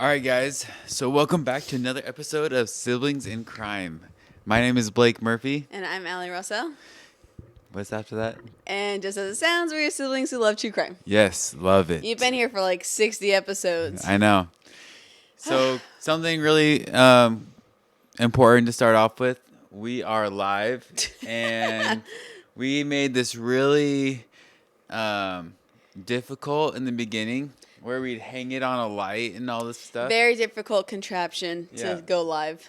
All right, guys. So welcome back to another episode of Siblings in Crime. My name is Blake Murphy. And I'm Allie Russell. What's after that? And just as it sounds, we're siblings who love true crime. Yes, love it. You've been here for like 60 episodes. I know. So something really important to start off with. We are live, and we made this really difficult in the beginning, where we'd hang it on a light and all this stuff. Very difficult contraption to go live.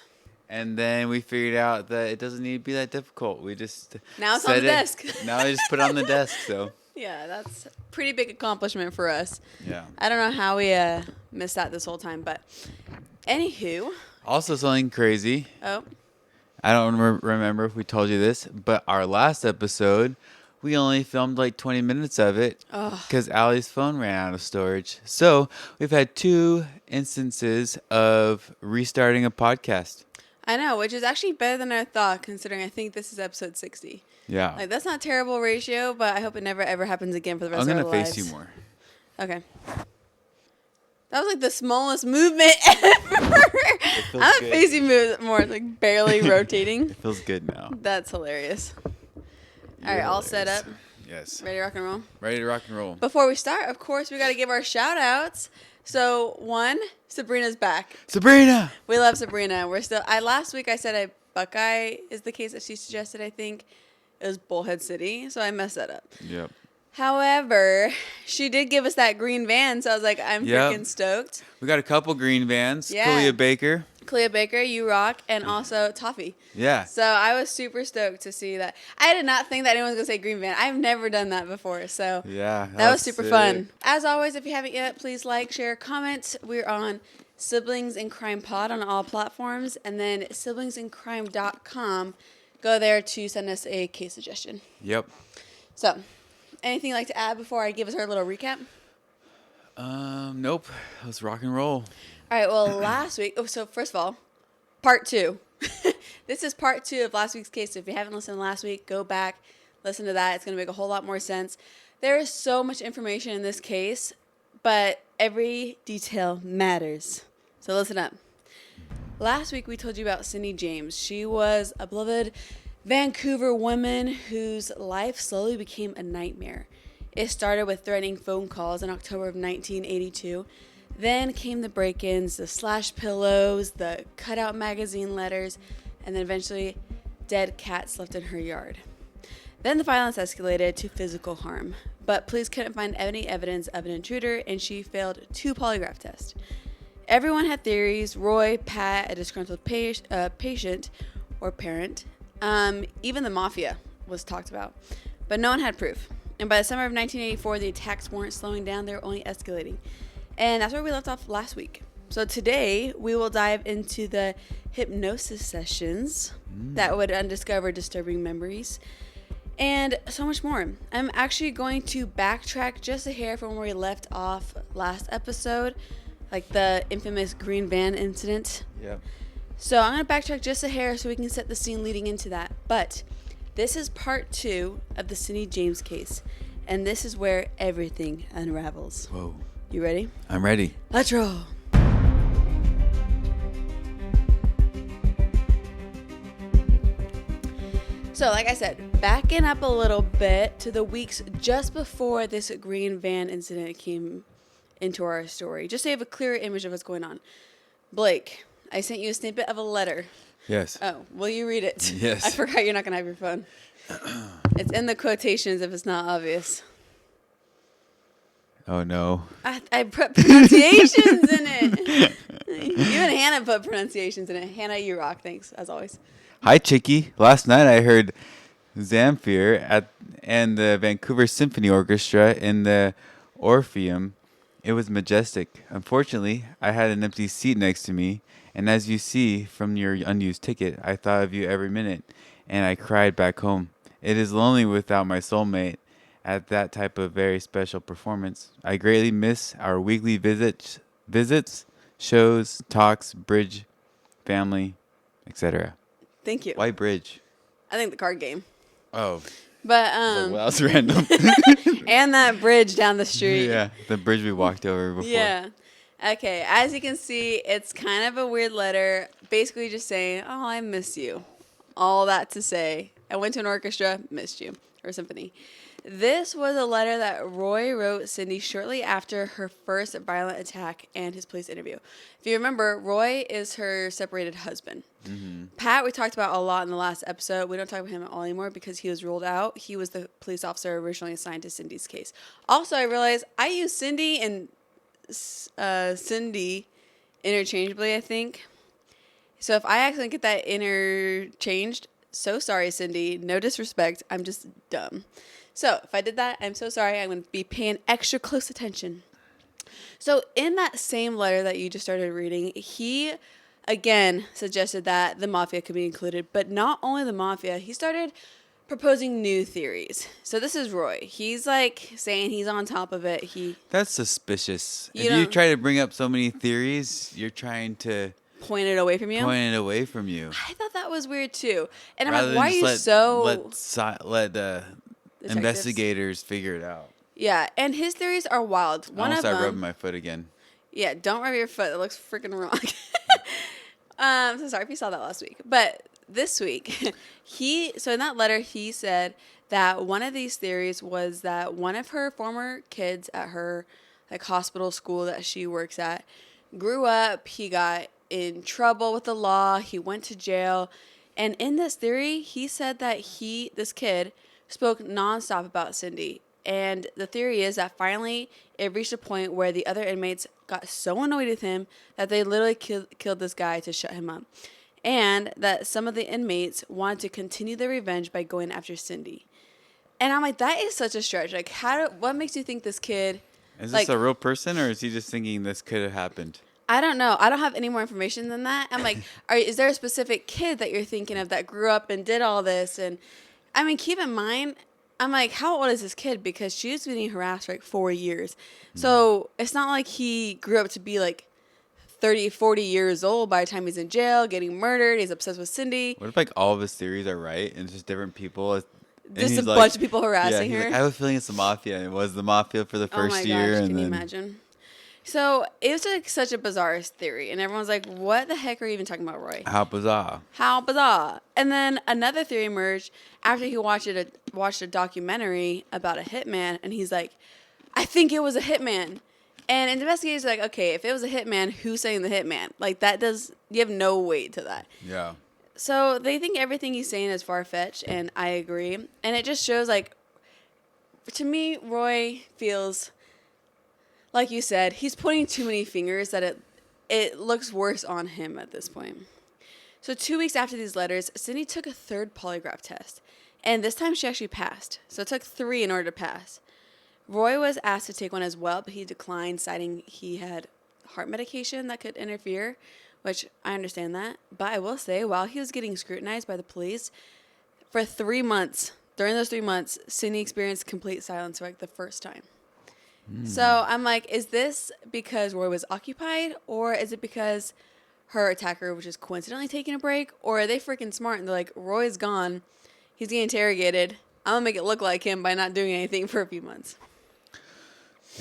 And then we figured out that it doesn't need to be that difficult. We just now it's on the desk. Now I just put it on the desk. So yeah, that's a pretty big accomplishment for us. Yeah. I don't know how we missed that this whole time, but anywho. Also something crazy. Oh. I don't remember if we told you this, but our last episode, we only filmed like 20 minutes of it because Allie's phone ran out of storage. So we've had 2 instances of restarting a podcast. I know, which is actually better than I thought, considering I think this is episode 60. Yeah. Like, that's not a terrible ratio, but I hope it never, ever happens again for the rest of our lives. I'm going to face you more. Okay. That was like the smallest movement ever. I'm going to face you more, like barely rotating. It feels good now. That's hilarious. All right, all set up? Yes. Ready to rock and roll? Ready to rock and roll. Before we start, of course, we got to give our shout outs. So, 1, Sabrina's back. Sabrina! We love Sabrina. We're still. Last week I said Buckeye is the case that she suggested. I think it was Bullhead City, so I messed that up. Yep. However, she did give us that green van, so I was like, I'm freaking stoked. We got a couple green vans. Yeah. Kalia Baker. Clea Baker, you rock, and also Toffee. Yeah. So I was super stoked to see that. I did not think that anyone was going to say green van. I've never done that before, so yeah, that was super fun. As always, if you haven't yet, please like, share, comment. We're on Siblings in Crime Pod on all platforms, and then siblingsincrime.com. Go there to send us a case suggestion. Yep. So, anything you'd like to add before I give us our little recap? Nope. Let's rock and roll. All right, well, last week, so first of all, part 2. This is part 2 of last week's case. So if you haven't listened last week, go back, listen to that. It's going to make a whole lot more sense. There is so much information in this case, but every detail matters. So listen up. Last week, we told you about Cindy James. She was a beloved Vancouver woman whose life slowly became a nightmare. It started with threatening phone calls in October of 1982. Then came the break-ins, the slash pillows, the cutout magazine letters, and then eventually dead cats left in her yard. Then the violence escalated to physical harm, but police couldn't find any evidence of an intruder, and she failed 2 polygraph tests. Everyone had theories. Roy, Pat, a disgruntled patient or parent, even the mafia was talked about, but no one had proof. And by the summer of 1984, the attacks weren't slowing down, they were only escalating. And that's where we left off last week. So today, we will dive into the hypnosis sessions that would undiscover disturbing memories and so much more. I'm actually going to backtrack just a hair from where we left off last episode, like the infamous green van incident. Yep. So I'm going to backtrack just a hair so we can set the scene leading into that. But this is part 2 of the Cindy James case, and this is where everything unravels. Whoa. You ready? I'm ready. Let's roll. So, like I said, backing up a little bit to the weeks just before this green van incident came into our story, just so you have a clearer image of what's going on. Blake, I sent you a snippet of a letter. Yes. Oh, will you read it? Yes. I forgot you're not going to have your phone. It's in the quotations if it's not obvious. Oh, no. I put pronunciations in it. You and Hannah put pronunciations in it. Hannah, you rock. Thanks, as always. Hi, Chickie. Last night I heard Zamfir and the Vancouver Symphony Orchestra in the Orpheum. It was majestic. Unfortunately, I had an empty seat next to me, and as you see from your unused ticket, I thought of you every minute, and I cried back home. It is lonely without my soulmate. At that type of very special performance, I greatly miss our weekly visits, shows, talks, bridge, family, etc. Thank you. Why bridge? I think the card game. Oh. But Well, that's random. and that bridge down the street. Yeah, the bridge we walked over before. Yeah. Okay, as you can see, it's kind of a weird letter. Basically just saying, oh, I miss you. All that to say, I went to an orchestra, missed you, or symphony. This was a letter that Roy wrote Cindy shortly after her first violent attack and his police interview. If you remember, Roy is her separated husband. Pat, we talked about a lot in the last episode. We don't talk about him at all anymore because he was ruled out. He was the police officer originally assigned to Cindy's case. Also, I realized I use Cindy and Cindy interchangeably, I think. So if I accidentally get that interchanged, so sorry, Cindy. No disrespect. I'm just dumb. So if I did that, I'm so sorry. I'm going to be paying extra close attention. So in that same letter that you just started reading, he again suggested that the mafia could be included, but not only the mafia. He started proposing new theories. So this is Roy. He's like saying he's on top of it. That's suspicious. You If know- you try to bring up so many theories, you're trying to point it away from you. point it away from you. I thought that was weird too. And I'm Rather like, than why are just you let Detectives? investigators figure it out. Yeah, and his theories are wild. I One almost of started them. rubbing my foot again. Yeah, don't rub your foot. It looks freaking wrong. So sorry if you saw that last week. But this week, so in that letter, he said that one of these theories was that one of her former kids at her like hospital school that she works at grew up. He got in trouble with the law. He went to jail. And in this theory, he said that this kid, spoke nonstop about Cindy. And the theory is that finally it reached a point where the other inmates got so annoyed with him that they literally killed this guy to shut him up. And that some of the inmates wanted to continue their revenge by going after Cindy. And I'm like, that is such a stretch. Like, what makes you think this kid... Is like, this a real person, or is he just thinking this could have happened? I don't know. I don't have any more information than that. I'm like, is there a specific kid that you're thinking of that grew up and did all this? And I mean, keep in mind, I'm like, how old is this kid? Because she was being harassed for like 4 years. So it's not like he grew up to be like 30, 40 years old by the time he's in jail, getting murdered. He's obsessed with Cindy. What if like all of his theories are right and it's just different people? And Just he's a like- bunch of people harassing he's her. like, I have a feeling it's the mafia. And it was the mafia for the Oh my first gosh, year. And can you then imagine? So it was like such a bizarre theory. And everyone's like, what the heck are you even talking about, Roy? how bizarre. How bizarre. And then another theory emerged after he watched a documentary about a hitman, and he's like, I think it was a hitman. And investigators are like, okay, if it was a hitman, who's saying the hitman? Like, you have no weight to that. Yeah. So they think everything he's saying is far-fetched, and I agree. And it just shows, like, to me, Roy feels, like you said, he's pointing too many fingers that it looks worse on him at this point. So 2 weeks after these letters, Cindy took a third polygraph test. And this time she actually passed. So it took 3 in order to pass. Roy was asked to take one as well, but he declined, citing he had heart medication that could interfere, which I understand that. But I will say, while he was getting scrutinized by the police, for 3 months, during those 3 months, Cindy experienced complete silence for like the first time. So I'm like, is this because Roy was occupied, or is it because her attacker was just coincidentally taking a break, or are they freaking smart and they're like, Roy's gone, he's getting interrogated, I'm gonna make it look like him by not doing anything for a few months.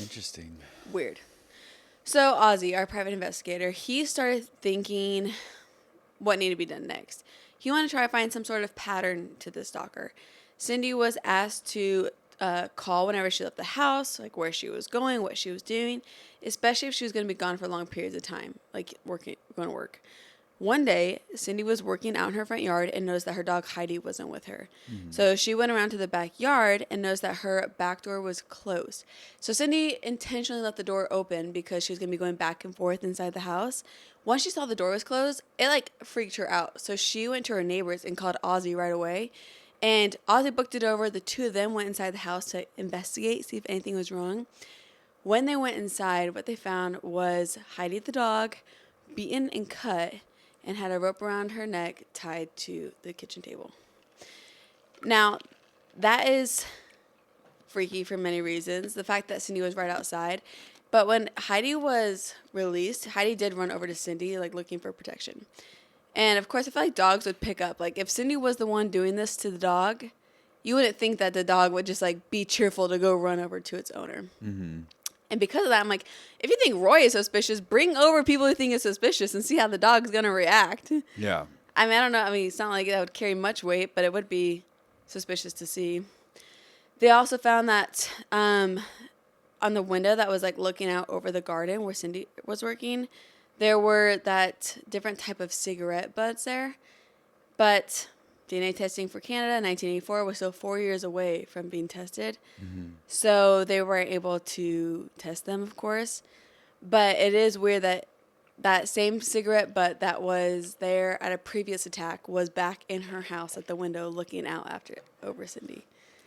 Interesting. Weird. So Ozzy, our private investigator, he started thinking what needed to be done next. He wanted to try to find some sort of pattern to this stalker. Cindy was asked to call whenever she left the house, like where she was going, what she was doing, especially if she was going to be gone for long periods of time, like going to work. One day, Cindy was working out in her front yard and noticed that her dog Heidi wasn't with her. So she went around to the backyard and noticed that her back door was closed. So Cindy intentionally left the door open because she was going to be going back and forth inside the house. Once she saw the door was closed, it like freaked her out. So she went to her neighbors and called Ozzy right away. And Ozzy booked it over. The two of them went inside the house to investigate, see if anything was wrong. When they went inside, what they found was Heidi the dog, beaten and cut, and had a rope around her neck tied to the kitchen table. Now, that is freaky for many reasons. The fact that Cindy was right outside. But when Heidi was released, Heidi did run over to Cindy, like looking for protection. And of course, I feel like dogs would pick up. Like if Cindy was the one doing this to the dog, you wouldn't think that the dog would just like be cheerful to go run over to its owner. Mm-hmm. And because of that, I'm like, if you think Roy is suspicious, bring over people who think is suspicious and see how the dog's going to react. Yeah. I mean, I don't know. I mean, it's not like that would carry much weight, but it would be suspicious to see. They also found that on the window that was like looking out over the garden where Cindy was working, there were that different type of cigarette butts there. But DNA testing for Canada in 1984 was still 4 years away from being tested. Mm-hmm. So they weren't able to test them, of course. But it is weird that that same cigarette butt that was there at a previous attack was back in her house at the window looking out over Cindy.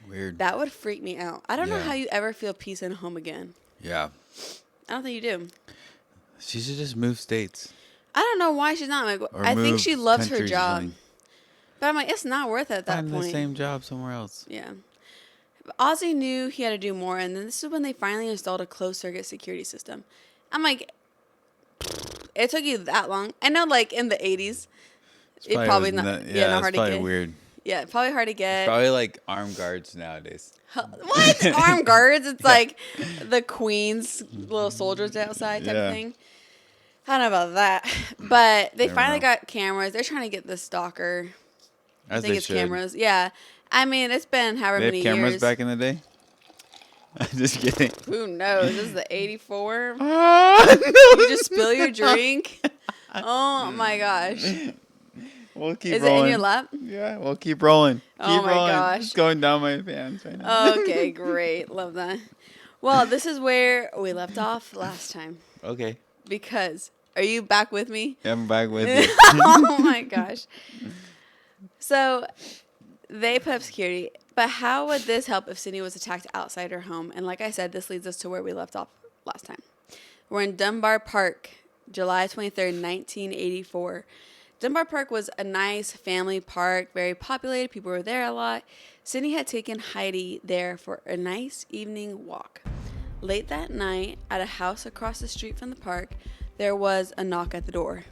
Weird. That would freak me out. I don't know how you ever feel peace in a home again. Yeah. I don't think you do. She should just move states. I don't know why she's not. Like, I think she loves her job. But I'm like, it's not worth it at that point. Find the same job somewhere else. Yeah. Ozzy knew he had to do more, and then this is when they finally installed a closed-circuit security system. I'm like, it took you that long? I know, like, in the 80s, it probably not hard to get. It's probably weird. Yeah, probably hard to get. It's probably like armed guards nowadays. What? Armed guards? It's like the Queen's little soldiers outside type of thing. I don't know about that. But they finally got cameras. They're trying to get the stalker. As I think it's cameras. Yeah. I mean, it's been however many years. They have cameras back in the day? I'm just kidding. Who knows? This is the 84. No. You just spill your drink? Oh, my gosh. We'll keep rolling. Is it in your lap? Yeah, we'll keep rolling. Oh my gosh. It's going down my pants right now. Okay, great. Love that. Well, this is where we left off last time. Okay. Because, are you back with me? Yeah, I'm back with you. Oh my gosh. So, they put up security. But how would this help if Cindy was attacked outside her home? And like I said, this leads us to where we left off last time. We're in Dunbar Park, July 23rd, 1984. Dunbar Park was a nice family park, very populated. People were there a lot. Cindy had taken Heidi there for a nice evening walk. Late that night, at a house across the street from the park, there was a knock at the door.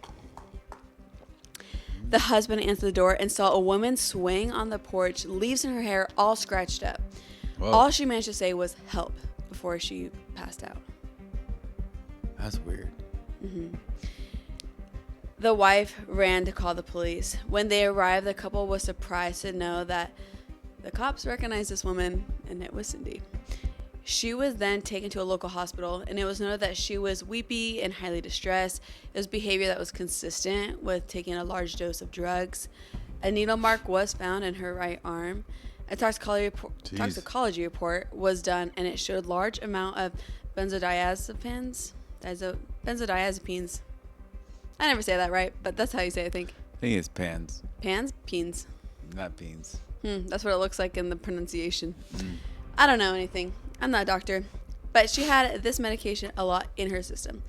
The husband answered the door and saw a woman swing on the porch, leaves in her hair, all scratched up. Whoa. All she managed to say was help before she passed out. That's weird. Mm-hmm. The wife ran to call the police. When they arrived, the couple was surprised to know that the cops recognized this woman, and it was Cindy. She was then taken to a local hospital, and it was noted that she was weepy and highly distressed. It was behavior that was consistent with taking a large dose of drugs. A needle mark was found in her right arm. A toxicology report was done, and it showed large amount of benzodiazepines. I never say that right, but that's how you say it, I think. I think it's pans. Pans? Peens. Not beans. That's what it looks like in the pronunciation. I don't know anything. I'm not a doctor. But she had this medication a lot in her system.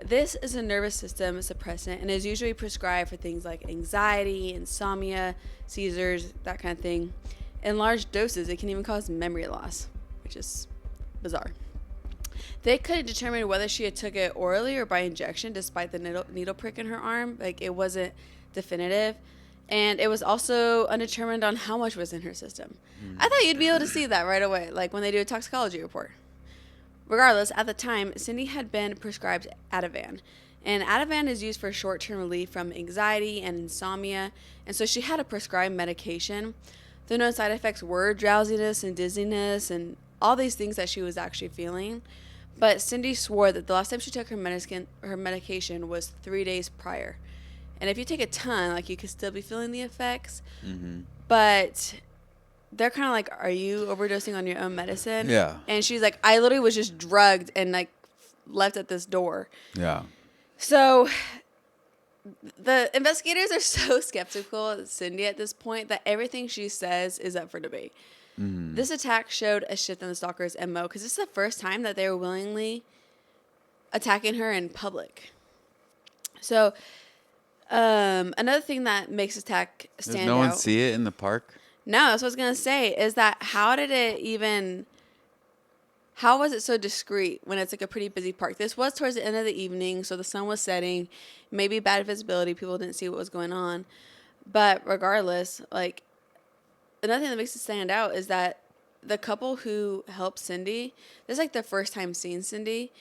This is a nervous system suppressant and is usually prescribed for things like anxiety, insomnia, seizures, that kind of thing. In large doses, it can even cause memory loss, which is bizarre. They couldn't determine whether she had took it orally or by injection, despite the needle prick in her arm. Like, it wasn't definitive. And it was also undetermined on how much was in her system. I thought you'd be able to see that right away, like when they do a toxicology report. Regardless, at the time, Cindy had been prescribed Ativan. And Ativan is used for short-term relief from anxiety and insomnia. And so she had a prescribed medication. The known side effects were drowsiness and dizziness and all these things that she was actually feeling. But Cindy swore that the last time she took her medication was 3 days prior. And if you take a ton, like, you could still be feeling the effects. Mm-hmm. But they're kind of like, are you overdosing on your own medicine? Yeah. And she's like, I literally was just drugged and, like, left at this door. Yeah. So the investigators are so skeptical of Cindy at this point that everything she says is up for debate. Mm-hmm. This attack showed a shift in the stalker's MO because this is the first time that they were willingly attacking her in public. So another thing that makes this attack stand out. Does no one see it in the park? No, that's what I was going to say, is that how was it so discreet when it's like a pretty busy park? This was towards the end of the evening, so the sun was setting, maybe bad visibility, people didn't see what was going on. But regardless, like, another thing that makes it stand out is that the couple who helped Cindy, this is like their first time seeing Cindy.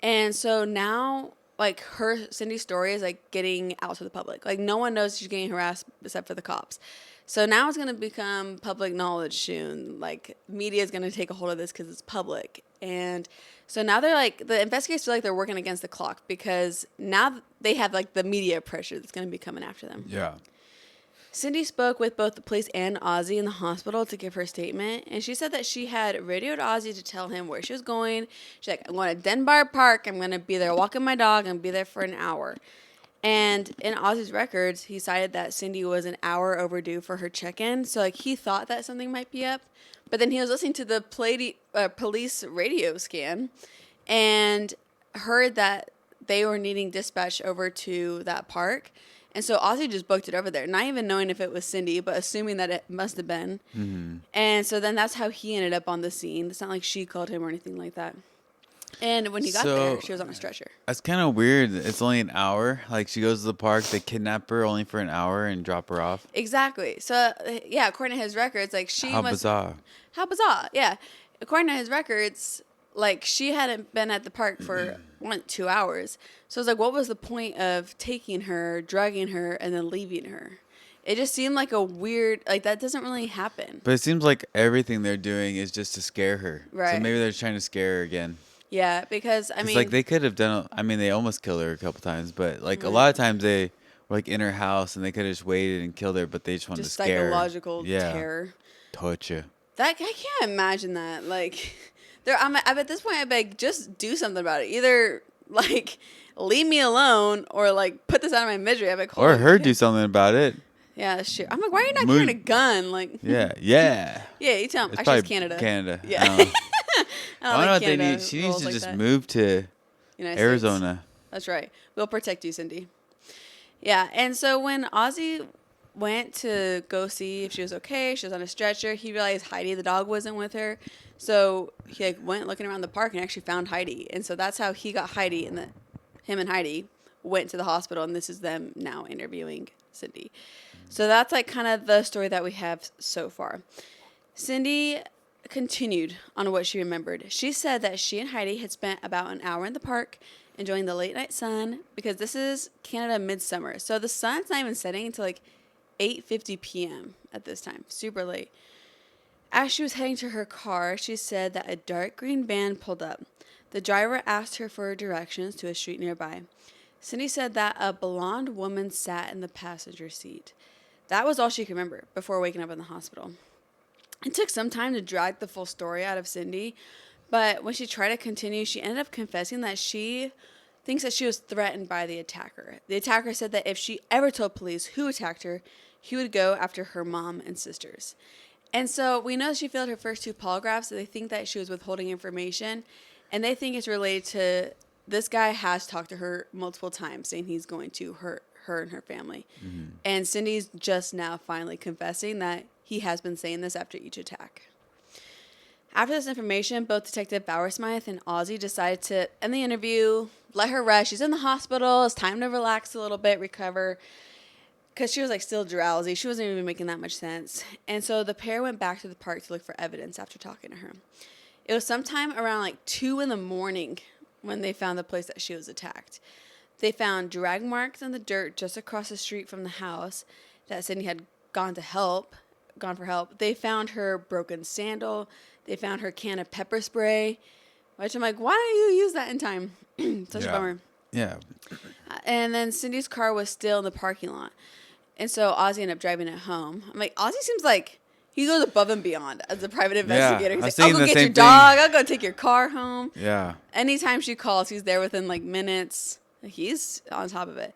And so now, like, Cindy's story is, like, getting out to the public. Like, no one knows she's getting harassed except for the cops. So now it's going to become public knowledge soon. Like, media is going to take a hold of this because it's public. And so now they're, like, the investigators feel like they're working against the clock because now they have, like, the media pressure that's going to be coming after them. Yeah. Cindy spoke with both the police and Ozzy in the hospital to give her statement, and she said that she had radioed Ozzy to tell him where she was going. She's like, I'm going to Denbar Park. I'm going to be there walking my dog. I'm going to be there for an hour. And in Ozzy's records, he cited that Cindy was an hour overdue for her check-in. So, like, he thought that something might be up. But then he was listening to the police radio scan and heard that they were needing dispatch over to that park. And so Ozzy just booked it over there, not even knowing if it was Cindy, but assuming that it must have been. Mm-hmm. And so then that's how he ended up on the scene. It's not like she called him or anything like that. And when he got there, she was on a stretcher. That's kind of weird. It's only an hour. Like, she goes to the park, they kidnap her only for an hour and drop her off. Exactly. So, yeah, according to his records, like, How bizarre. How bizarre, yeah. According to his records, like, she hadn't been at the park for 2 hours. So it's like, what was the point of taking her, drugging her, and then leaving her? It just seemed like a weird, like, that doesn't really happen. But it seems like everything they're doing is just to scare her. Right. So maybe they're trying to scare her again. Yeah, because, I mean... like, they could have done... I mean, they almost killed her a couple times, but, like, a lot of times they were, like, in her house, and they could have just waited and killed her, but they just wanted to scare her. Just psychological terror. Torture. I can't imagine that. Like, at this point, I'd be like, just do something about it. Either, like, leave me alone, or, like, put this out of my misery. I'd be like, or her do something about it. Yeah, sure. I'm like, why are you not carrying a gun? Like, yeah. Yeah, you tell him. Actually, it's Canada. Canada. Yeah. I don't know what they need. She needs to just move to Arizona. States. That's right. We'll protect you, Cindy. Yeah, and so when Ozzy went to go see if she was okay, she was on a stretcher, he realized Heidi, the dog, wasn't with her. So he, like, went looking around the park and actually found Heidi. And so that's how he got Heidi, and him and Heidi went to the hospital, and this is them now interviewing Cindy. So that's, like, kind of the story that we have so far. Cindy continued on what she remembered. She said that she and Heidi had spent about an hour in the park enjoying the late night sun, because this is Canada midsummer. So the sun's not even setting until like 8:50 p.m. at this time. Super late. As she was heading to her car, she said that a dark green van pulled up. The driver asked her for directions to a street nearby. Cindy said that a blonde woman sat in the passenger seat. That was all she could remember before waking up in the hospital. It took some time to drag the full story out of Cindy, but when she tried to continue, she ended up confessing that she thinks that she was threatened by the attacker. The attacker said that if she ever told police who attacked her, he would go after her mom and sisters. And so we know she failed her first 2 polygraphs, so they think that she was withholding information, and they think it's related to this guy has talked to her multiple times, saying he's going to hurt her and her family. Mm-hmm. And Cindy's just now finally confessing that he has been saying this after each attack. After this information, both Detective Bowersmith and Ozzy decided to end the interview, let her rest. She's in the hospital. It's time to relax a little bit, recover. Because she was, like, still drowsy. She wasn't even making that much sense. And so the pair went back to the park to look for evidence after talking to her. It was sometime around, like, 2 in the morning when they found the place that she was attacked. They found drag marks in the dirt just across the street from the house that Cindy had gone for help. They found her broken sandal. They found her can of pepper spray, which I'm like, why don't you use that in time? Such a bummer. Yeah. And then Cindy's car was still in the parking lot. And so Ozzy ended up driving it home. I'm like, Ozzy seems like he goes above and beyond as a private investigator. He's like, I'll go get your dog. I'll go take your car home. Yeah. Anytime she calls, he's there within, like, minutes. He's on top of it.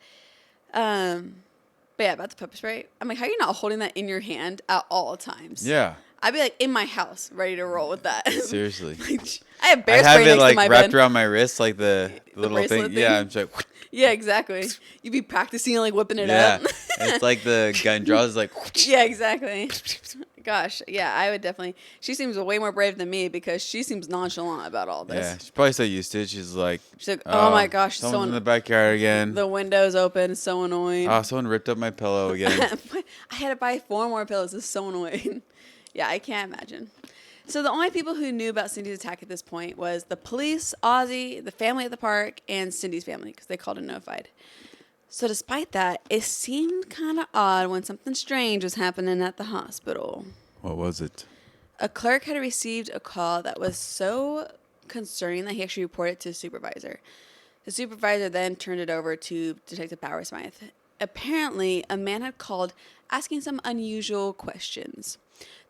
But yeah, about the pepper spray. I'm like, how are you not holding that in your hand at all times? Yeah. I'd be, like, in my house, ready to roll with that. Seriously. Like, I have bear spray next to my bed. I have it, like, wrapped around my wrist, like the little thing. Yeah, I'm just like... Yeah, exactly. You'd be practicing, like, whipping it up. It's like the gun draws, like... Yeah, exactly. Gosh, yeah, I would definitely... She seems way more brave than me because she seems nonchalant about all this. Yeah, she's probably so used to it. She's like, oh my gosh. Someone's in the backyard again. The window's open. It's so annoying. Oh, someone ripped up my pillow again. I had to buy 4 more pillows. It's so annoying. Yeah, I can't imagine. So the only people who knew about Cindy's attack at this point was the police, Ozzy, the family at the park, and Cindy's family because they called and notified. So despite that, it seemed kind of odd when something strange was happening at the hospital. What was it? A clerk had received a call that was so concerning that he actually reported it to his supervisor. The supervisor then turned it over to Detective Bowersmith. Apparently, a man had called asking some unusual questions.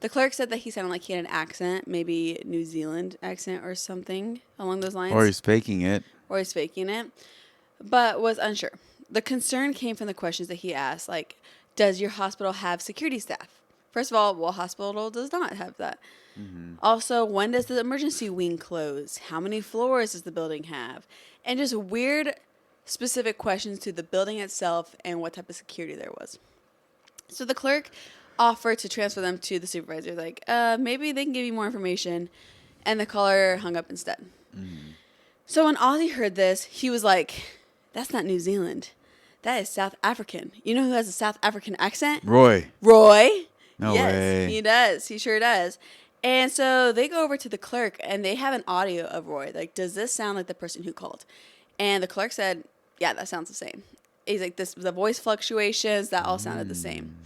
The clerk said that he sounded like he had an accent, maybe New Zealand accent or something along those lines. Or he's faking it. But was unsure. The concern came from the questions that he asked, like, does your hospital have security staff? First of all, what hospital does not have that? Mm-hmm. Also, when does the emergency wing close? How many floors does the building have? And just weird, specific questions to the building itself and what type of security there was. So the clerk offered to transfer them to the supervisor, like, maybe they can give you more information. And the caller hung up instead. Mm-hmm. So when Ozzy heard this, he was like, that's not New Zealand. That is South African. You know who has a South African accent? Roy. No yes, way. He does. He sure does. And so they go over to the clerk and they have an audio of Roy. Like, does this sound like the person who called? And the clerk said, yeah, that sounds the same. He's like, the voice fluctuations, that all sounded the same.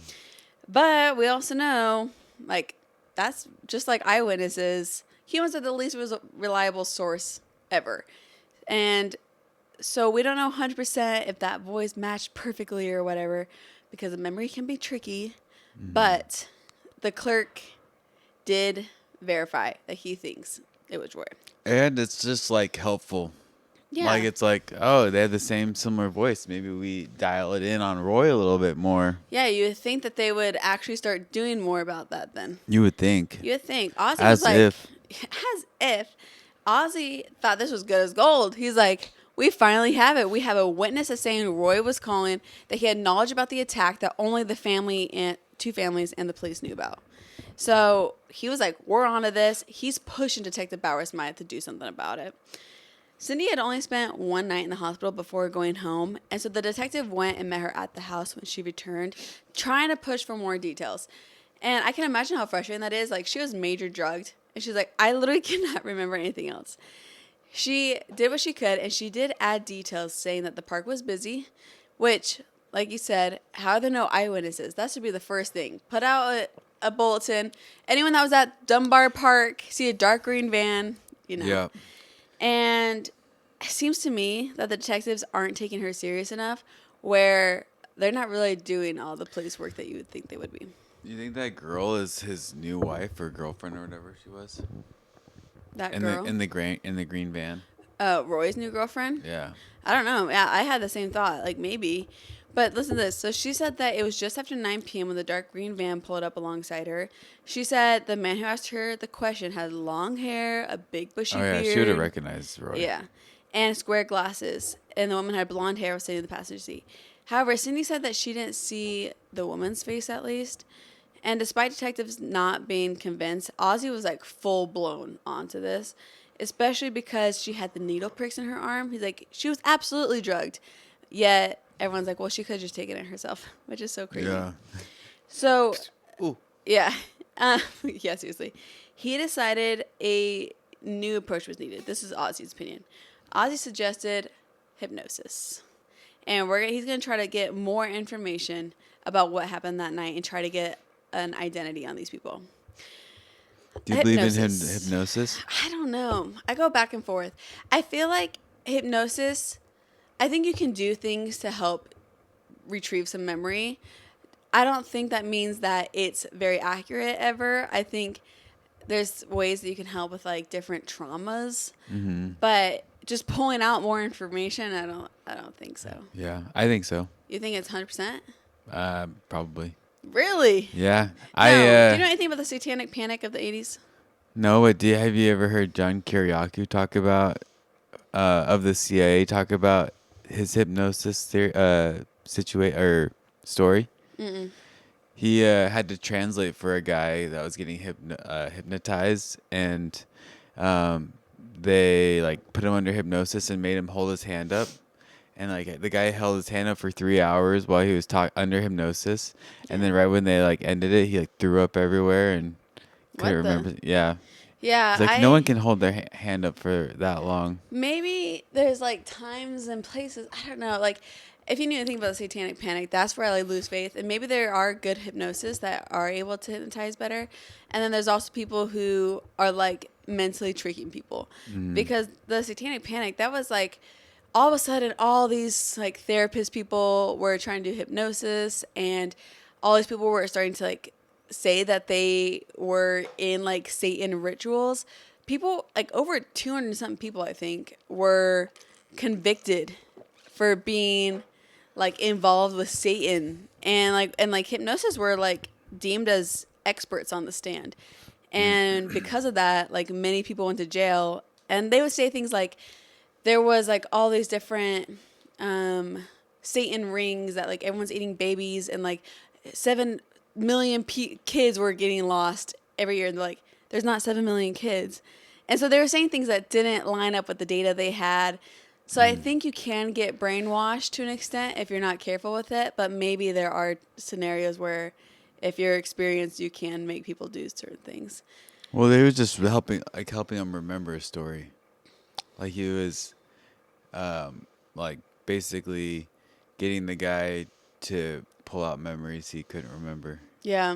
But we also know, like, that's just like eyewitnesses. Humans are the least reliable source ever. And so we don't know 100% if that voice matched perfectly or whatever, because the memory can be tricky. Mm-hmm. But the clerk did verify that he thinks it was Roy. And it's just like helpful. Yeah. Like it's like, oh, they have the same similar voice. Maybe we dial it in on Roy a little bit more. Yeah, you would think that they would actually start doing more about that then. You would think. You would think. Ozzy as was like, if. As if. Ozzy thought this was good as gold. He's like, we finally have it. We have a witness that's saying Roy was calling, that he had knowledge about the attack that only the family and two families and the police knew about. So he was like, we're onto this. He's pushing Detective Bowersmith to do something about it. Cindy had only spent one night in the hospital before going home, and so the detective went and met her at the house when she returned, trying to push for more details. And I can imagine how frustrating that is. Like, she was major drugged, and she's like, I literally cannot remember anything else. She did what she could, and she did add details saying that the park was busy, which, like you said, how are there no eyewitnesses? That should be the first thing. Put out a bulletin. Anyone that was at Dunbar Park, see a dark green van, you know. Yeah. And it seems to me that the detectives aren't taking her serious enough, where they're not really doing all the police work that you would think they would be. You think that girl is his new wife or girlfriend or whatever she was? That girl? In the green van. Roy's new girlfriend? Yeah. I don't know. Yeah, I had the same thought. Like, maybe. But listen to this. So she said that it was just after 9 p.m. when the dark green van pulled up alongside her. She said the man who asked her the question had long hair, a big bushy beard. She would have recognized Roy. Yeah. And square glasses. And the woman had blonde hair, was sitting in the passenger seat. However, Cindy said that she didn't see the woman's face, at least. And despite detectives not being convinced, Ozzy was like full blown onto this, especially because she had the needle pricks in her arm. He's like, she was absolutely drugged. Yet everyone's like, well, she could have just taken it herself, which is so crazy. Yeah. So, ooh. Yeah. Yeah, seriously. He decided a new approach was needed. This is Ozzy's opinion. Ozzy suggested hypnosis. And he's going to try to get more information about what happened that night and try to get an identity on these people. Do you believe in hypnosis? I don't know. I go back and forth. I feel like hypnosis, I think you can do things to help retrieve some memory. I don't think that means that it's very accurate ever. I think there's ways that you can help with like different traumas. Mm-hmm. But just pulling out more information, I don't think so. Yeah, I think so. You think it's 100%? Probably. Really? Yeah. No. Do you know anything about the satanic panic of the 80s? No, but have you ever heard John Kiriakou talk about, of the CIA, talk about his hypnosis theory, story? Mm-mm. He had to translate for a guy that was getting hypnotized, and they like put him under hypnosis and made him hold his hand up. And like the guy held his hand up for 3 hours while he was under hypnosis, and then right when they like ended it, he like threw up everywhere and couldn't remember. Yeah, Yeah, It's like no one can hold their hand up for that long. maybe there's like times and places. I don't know. Like, if you knew anything about the satanic panic, that's where I like lose faith. And maybe there are good hypnosis that are able to hypnotize better. And then there's also people who are like mentally tricking people, because the satanic panic, that was like all of a sudden all these like therapist people were trying to do hypnosis, and all these people were starting to like say that they were in like Satan rituals. People, like over 200 something people, I think, were convicted for being like involved with Satan, and hypnosis were like deemed as experts on the stand. And because of that, like many people went to jail, and they would say things like there was like all these different Satan rings that like everyone's eating babies, and like 7 million kids were getting lost every year. And they're like, there's not 7 million kids. And so they were saying things that didn't line up with the data they had. So I think you can get brainwashed to an extent if you're not careful with it. But maybe there are scenarios where if you're experienced, you can make people do certain things. Well, they were just helping him remember a story. Like he was, like basically getting the guy to pull out memories he couldn't remember. Yeah.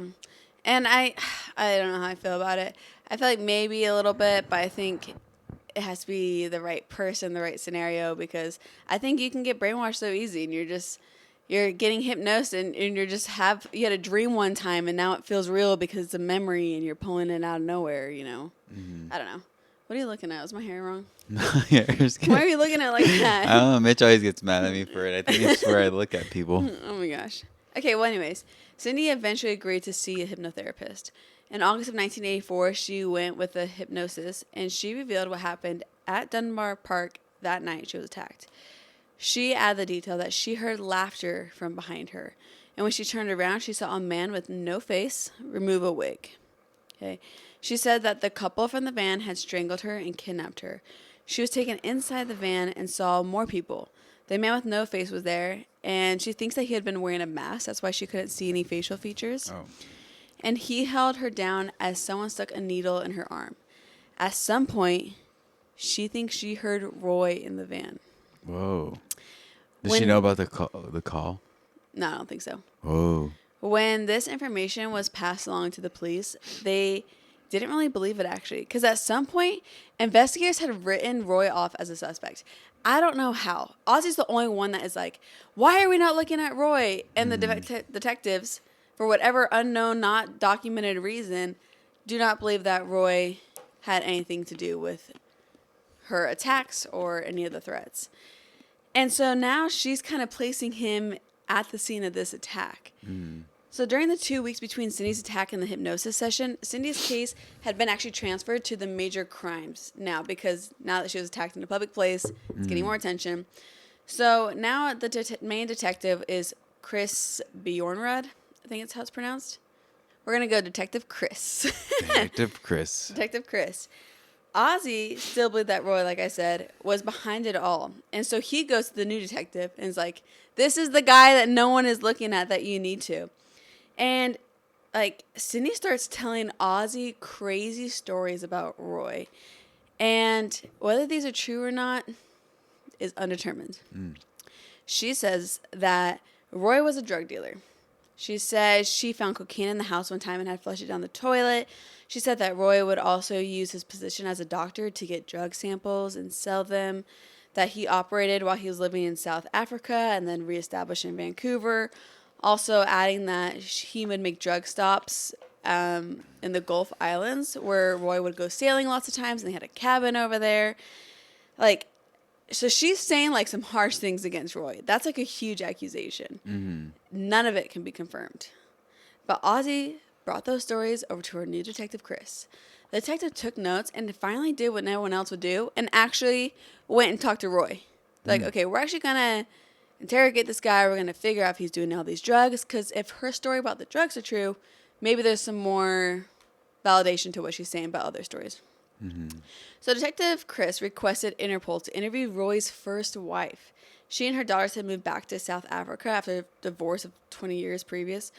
And I don't know how I feel about it. I feel like maybe a little bit, but I think it has to be the right person, the right scenario, because I think you can get brainwashed so easy, and you're getting hypnosed, and you had a dream one time, and now it feels real because it's a memory and you're pulling it out of nowhere, you know? I don't know. What are you looking at? Was my hair wrong? Yeah, Why are you looking at it like that? I don't know. Mitch always gets mad at me for it. I think it's where I look at people. Oh my gosh. Okay, well, anyways, Cindy eventually agreed to see a hypnotherapist. In August of 1984, she went with a hypnosis, and she revealed what happened at Dunbar Park that night she was attacked. She added the detail that she heard laughter from behind her, and when she turned around, she saw a man with no face remove a wig. Okay. She said that the couple from the van had strangled her and kidnapped her. She was taken inside the van and saw more people. The man with no face was there, and she thinks that he had been wearing a mask. That's why she couldn't see any facial features. Oh. And he held her down as someone stuck a needle in her arm. At some point, she thinks she heard Roy in the van. Whoa. Does she know about the call? No, I don't think so. Whoa. When this information was passed along to the police, they didn't really believe it, actually, because at some point, investigators had written Roy off as a suspect. I don't know how. Ozzy's the only one that is like, why are we not looking at Roy? And the detectives, for whatever unknown, not documented reason, do not believe that Roy had anything to do with her attacks or any of the threats. And so now she's kind of placing him at the scene of this attack. So during the 2 weeks between Cindy's attack and the hypnosis session, Cindy's case had been actually transferred to the major crimes now, because now that she was attacked in a public place, it's getting more attention. So now the main detective is Chris Bjornrud. I think it's how it's pronounced. We're going to go Detective Chris. Detective Chris. Detective Chris. Ozzy still believed that Roy, like I said, was behind it all. And so he goes to the new detective and is like, this is the guy that no one is looking at that you need to. And like Cindy starts telling Ozzy crazy stories about Roy. And whether these are true or not is undetermined. She says that Roy was a drug dealer. She says she found cocaine in the house one time and had flushed it down the toilet. She said that Roy would also use his position as a doctor to get drug samples and sell them, that he operated while he was living in South Africa and then reestablished in Vancouver. Also adding that he would make drug stops in the Gulf Islands, where Roy would go sailing lots of times, and they had a cabin over there. Like, so she's saying like some harsh things against Roy. That's like a huge accusation. None of it can be confirmed. But Ozzy brought those stories over to her new detective, Chris. The detective took notes and finally did what no one else would do and actually went and talked to Roy. Like, okay, we're actually going to interrogate this guy. We're going to figure out if he's doing all these drugs, because if her story about the drugs are true, maybe there's some more validation to what she's saying about other stories. So Detective Chris requested Interpol to interview Roy's first wife. She and her daughters had moved back to South Africa after a divorce of 20 years previous.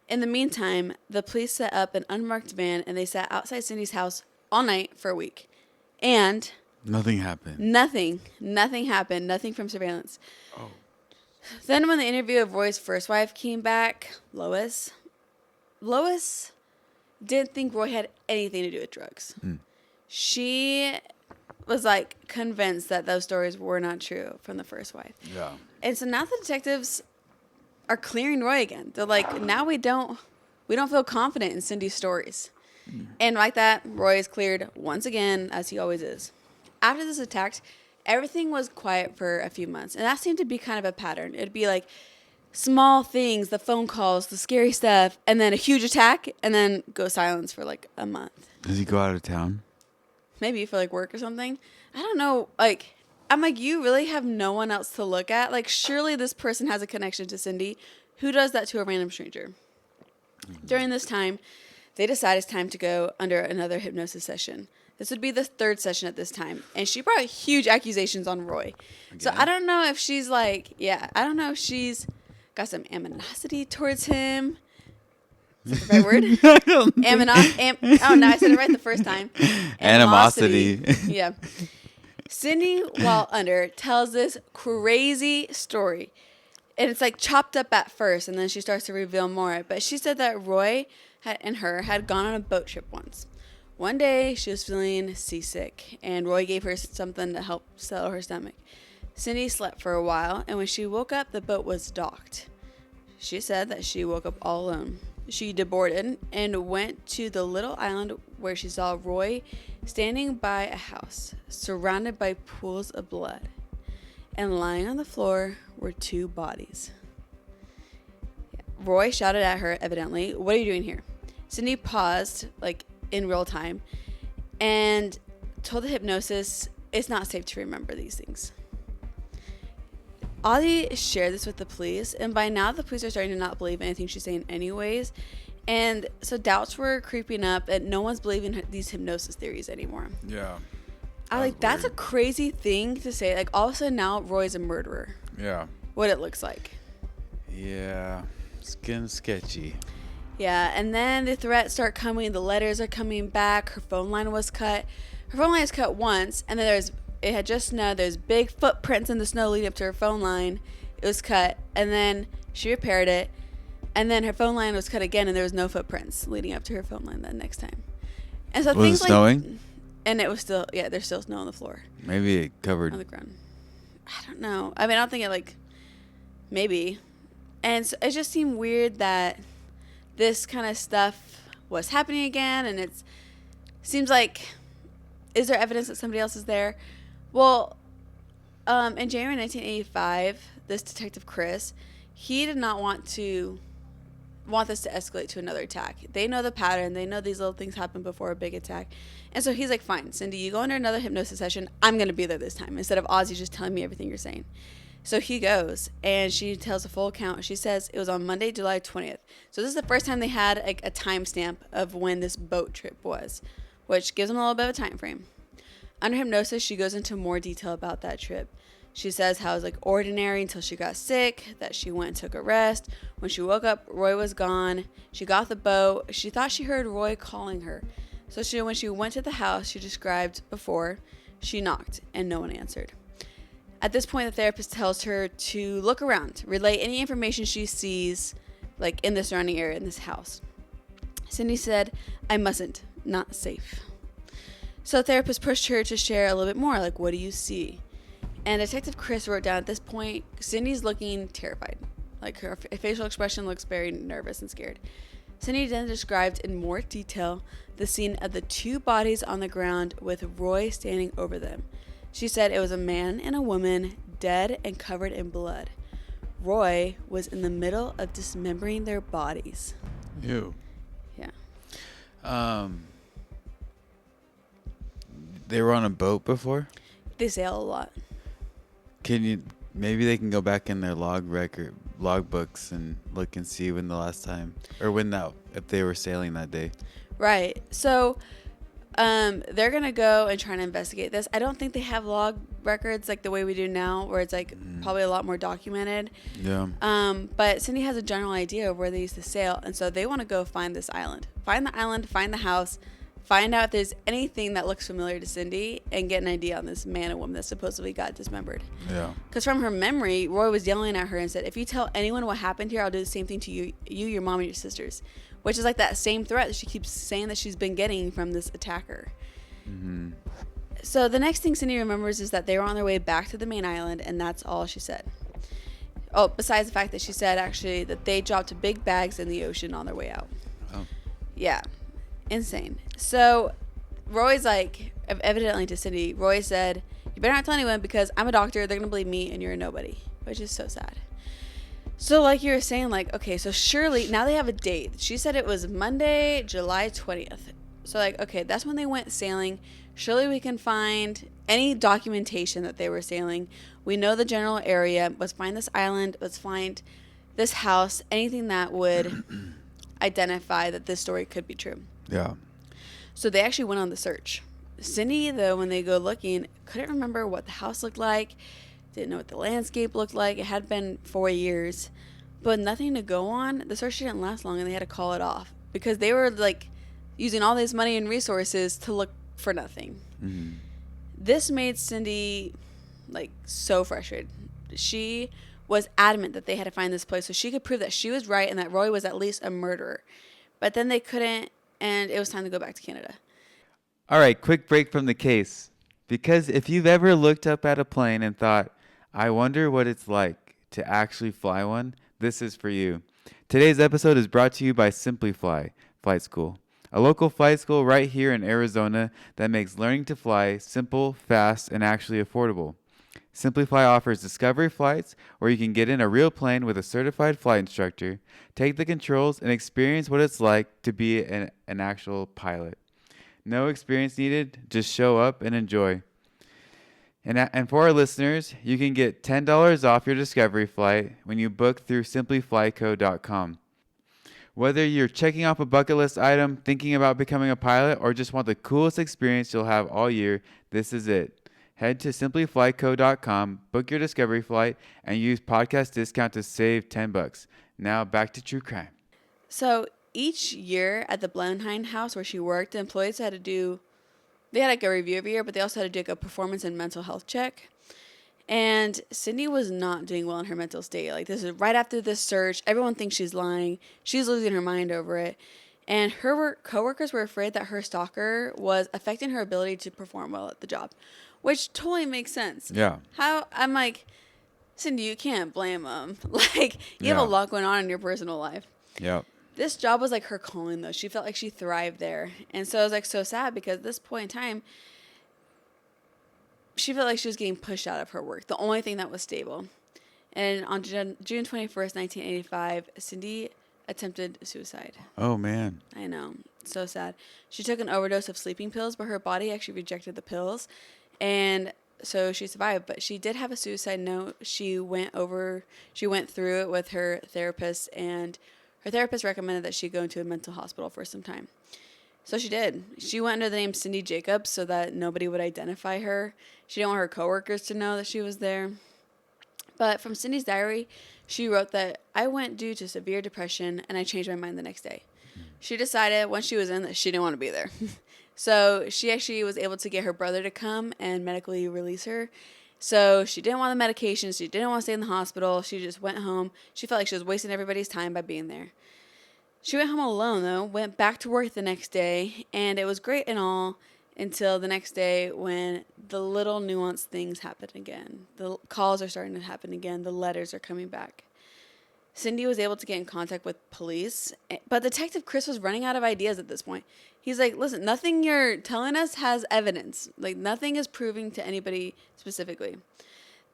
In the meantime, the police set up an unmarked van and they sat outside Cindy's house all night for a week. And Nothing happened. nothing happened. Nothing from surveillance. Oh. Then when the interview of Roy's first wife came back, Lois didn't think Roy had anything to do with drugs. She was like convinced that those stories were not true from the first wife. Yeah. And so now the detectives are clearing Roy again. They're like, now we don't feel confident in Cindy's stories. And like that, Roy is cleared once again, as he always is. After this attack, everything was quiet for a few months. And that seemed to be kind of a pattern. It'd be like small things, the phone calls, the scary stuff, and then a huge attack, and then go silence for like a month. Does he go out of town? Maybe for like work or something. I don't know. Like, I'm like, you really have no one else to look at? Like, surely this person has a connection to Cindy. Who does that to a random stranger? During this time, they decide it's time to go under another hypnosis session. This would be the third session at this time. And she brought huge accusations on Roy. Again? So I don't know if she's like, I don't know if she's got some animosity towards him. Is that the right word? Oh, no, I said it right the first time. Animosity. Yeah. Cindy, while under, tells this crazy story. And it's like chopped up at first, and then she starts to reveal more. But she said that Roy and her had gone on a boat trip once. One day, she was feeling seasick, and Roy gave her something to help settle her stomach. Cindy slept for a while, and when she woke up, the boat was docked. She said that she woke up all alone. She deboarded and went to the little island where she saw Roy standing by a house, surrounded by pools of blood. And lying on the floor were two bodies. Roy shouted at her, evidently, "What are you doing here?" Cindy paused, like in real time, and told the hypnosis it's not safe to remember these things. Audie shared this with the police, and by now the police are starting to not believe anything she's saying anyways. And so doubts were creeping up that no one's believing these hypnosis theories anymore. Yeah. That's a crazy thing to say. Like, all of a sudden now Roy's a murderer. Yeah. What it looks like. Yeah. It's getting sketchy. Yeah, and then the threats start coming. The letters are coming back. Her phone line was cut. Her phone line is cut once, and then it had just snowed. There's big footprints in the snow leading up to her phone line. It was cut, and then she repaired it, and then her phone line was cut again, and there was no footprints leading up to her phone line that next time. And so was it snowing? And it was still, there's still snow on the floor. Maybe it covered on the ground. I don't know. I mean, I don't think it maybe. And so it just seemed weird that this kind of stuff was happening again, and it seems like, is there evidence that somebody else is there? Well, in January 1985, this detective Chris, he did not want this to escalate to another attack. They know the pattern. They know these little things happen before a big attack. And so he's like, fine, Cindy, you go under another hypnosis session. I'm going to be there this time, instead of Ozzy just telling me everything you're saying. So he goes, and she tells a full account. She says it was on Monday, July 20th. So this is the first time they had a timestamp of when this boat trip was, which gives them a little bit of a time frame. Under hypnosis, she goes into more detail about that trip. She says how it was ordinary until she got sick, that she went and took a rest. When she woke up, Roy was gone. She got the boat. She thought she heard Roy calling her. So when she went to the house she described before, she knocked, and no one answered. At this point, the therapist tells her to look around, relay any information she sees, in the surrounding area in this house. Cindy said, "I mustn't. Not safe." So the therapist pushed her to share a little bit more, what do you see? And Detective Chris wrote down, at this point, Cindy's looking terrified. Her facial expression looks very nervous and scared. Cindy then described in more detail the scene of the two bodies on the ground with Roy standing over them. She said it was a man and a woman, dead and covered in blood. Roy was in the middle of dismembering their bodies. Ew. Yeah. They were on a boat before? They sail a lot. Maybe they can go back in their log books and look and see when the last time, or if they were sailing that day. Right. So, they're going to go and try to investigate this. I don't think they have log records the way we do now, where it's probably a lot more documented. Yeah. But Cindy has a general idea of where they used to sail, and so they want to go find this island. Find the island, find the house, find out if there's anything that looks familiar to Cindy, and get an idea on this man and woman that supposedly got dismembered. Yeah. Because from her memory, Roy was yelling at her and said, if you tell anyone what happened here, I'll do the same thing to you, your mom, and your sisters. Which is like that same threat that she keeps saying that she's been getting from this attacker. Mm-hmm. So the next thing Cindy remembers is that they were on their way back to the main island, and that's all she said. Oh, besides the fact that she said, actually, that they dropped big bags in the ocean on their way out. Oh. Yeah. Insane. So Roy's like, evidently to Cindy, Roy said, you better not tell anyone because I'm a doctor. They're going to believe me and you're a nobody, which is so sad. So like you were saying, like, okay, so surely now they have a date. She said it was Monday, July 20th. So like, okay, that's when they went sailing. Surely we can find any documentation that they were sailing. We know the general area. Let's find this island. Let's find this house. Anything that would identify that this story could be true. Yeah. So they actually went on the search. Cindy, though, when they go looking, couldn't remember what the house looked like. Didn't know what the landscape looked like. It had been 4 years. But nothing to go on. The search didn't last long and they had to call it off. Because they were like using all this money and resources to look for nothing. Mm-hmm. This made Cindy like so frustrated. She was adamant that they had to find this place so she could prove that she was right and that Roy was at least a murderer. But then they couldn't, and it was time to go back to Canada. All right, quick break from the case. Because if you've ever looked up at a plane and thought, I wonder what it's like to actually fly one, this is for you. Today's episode is brought to you by Simply Fly Flight School, a local flight school right here in Arizona that makes learning to fly simple, fast, and actually affordable. Simply Fly offers discovery flights where you can get in a real plane with a certified flight instructor, take the controls, and experience what it's like to be an actual pilot. No experience needed, just show up and enjoy. And for our listeners, you can get $10 off your discovery flight when you book through simplyflyco.com. Whether you're checking off a bucket list item, thinking about becoming a pilot, or just want the coolest experience you'll have all year, this is it. Head to simplyflyco.com, book your discovery flight, and use podcast discount to save $10. Now back to true crime. So each year at the Blenheim house where she worked, the employees had to do, they had like a review every year, but they also had to do like a performance and mental health check. And Cindy was not doing well in her mental state. Like, this is right after this search. Everyone thinks she's lying. She's losing her mind over it. And her coworkers were afraid that her stalker was affecting her ability to perform well at the job, which totally makes sense. Yeah. I'm like, Cindy, you can't blame them. Like, you have a lot going on in your personal life. Yep. This job was like her calling, though. She felt like she thrived there. And so it was like so sad because at this point in time, she felt like she was getting pushed out of her work, the only thing that was stable. And on June 21st, 1985, Cindy attempted suicide. Oh, man. I know. So sad. She took an overdose of sleeping pills, but her body actually rejected the pills. And so she survived. But she did have a suicide note. She went through it with her therapist, and her therapist recommended that she go into a mental hospital for some time. So she did. She went under the name Cindy Jacobs so that nobody would identify her. She didn't want her coworkers to know that she was there. But from Cindy's diary, she wrote that, I went due to severe depression and I changed my mind the next day. She decided once she was in that she didn't want to be there. So she actually was able to get her brother to come and medically release her. So she didn't want the medication. She didn't want to stay in the hospital. She just went home. She felt like she was wasting everybody's time by being there. She went home alone, though, went back to work the next day, and it was great and all until the next day when the little nuanced things happen again. The calls are starting to happen again. The letters are coming back. Cindy was able to get in contact with police, but Detective Chris was running out of ideas at this point. He's like, listen, nothing you're telling us has evidence. Like, nothing is proving to anybody specifically.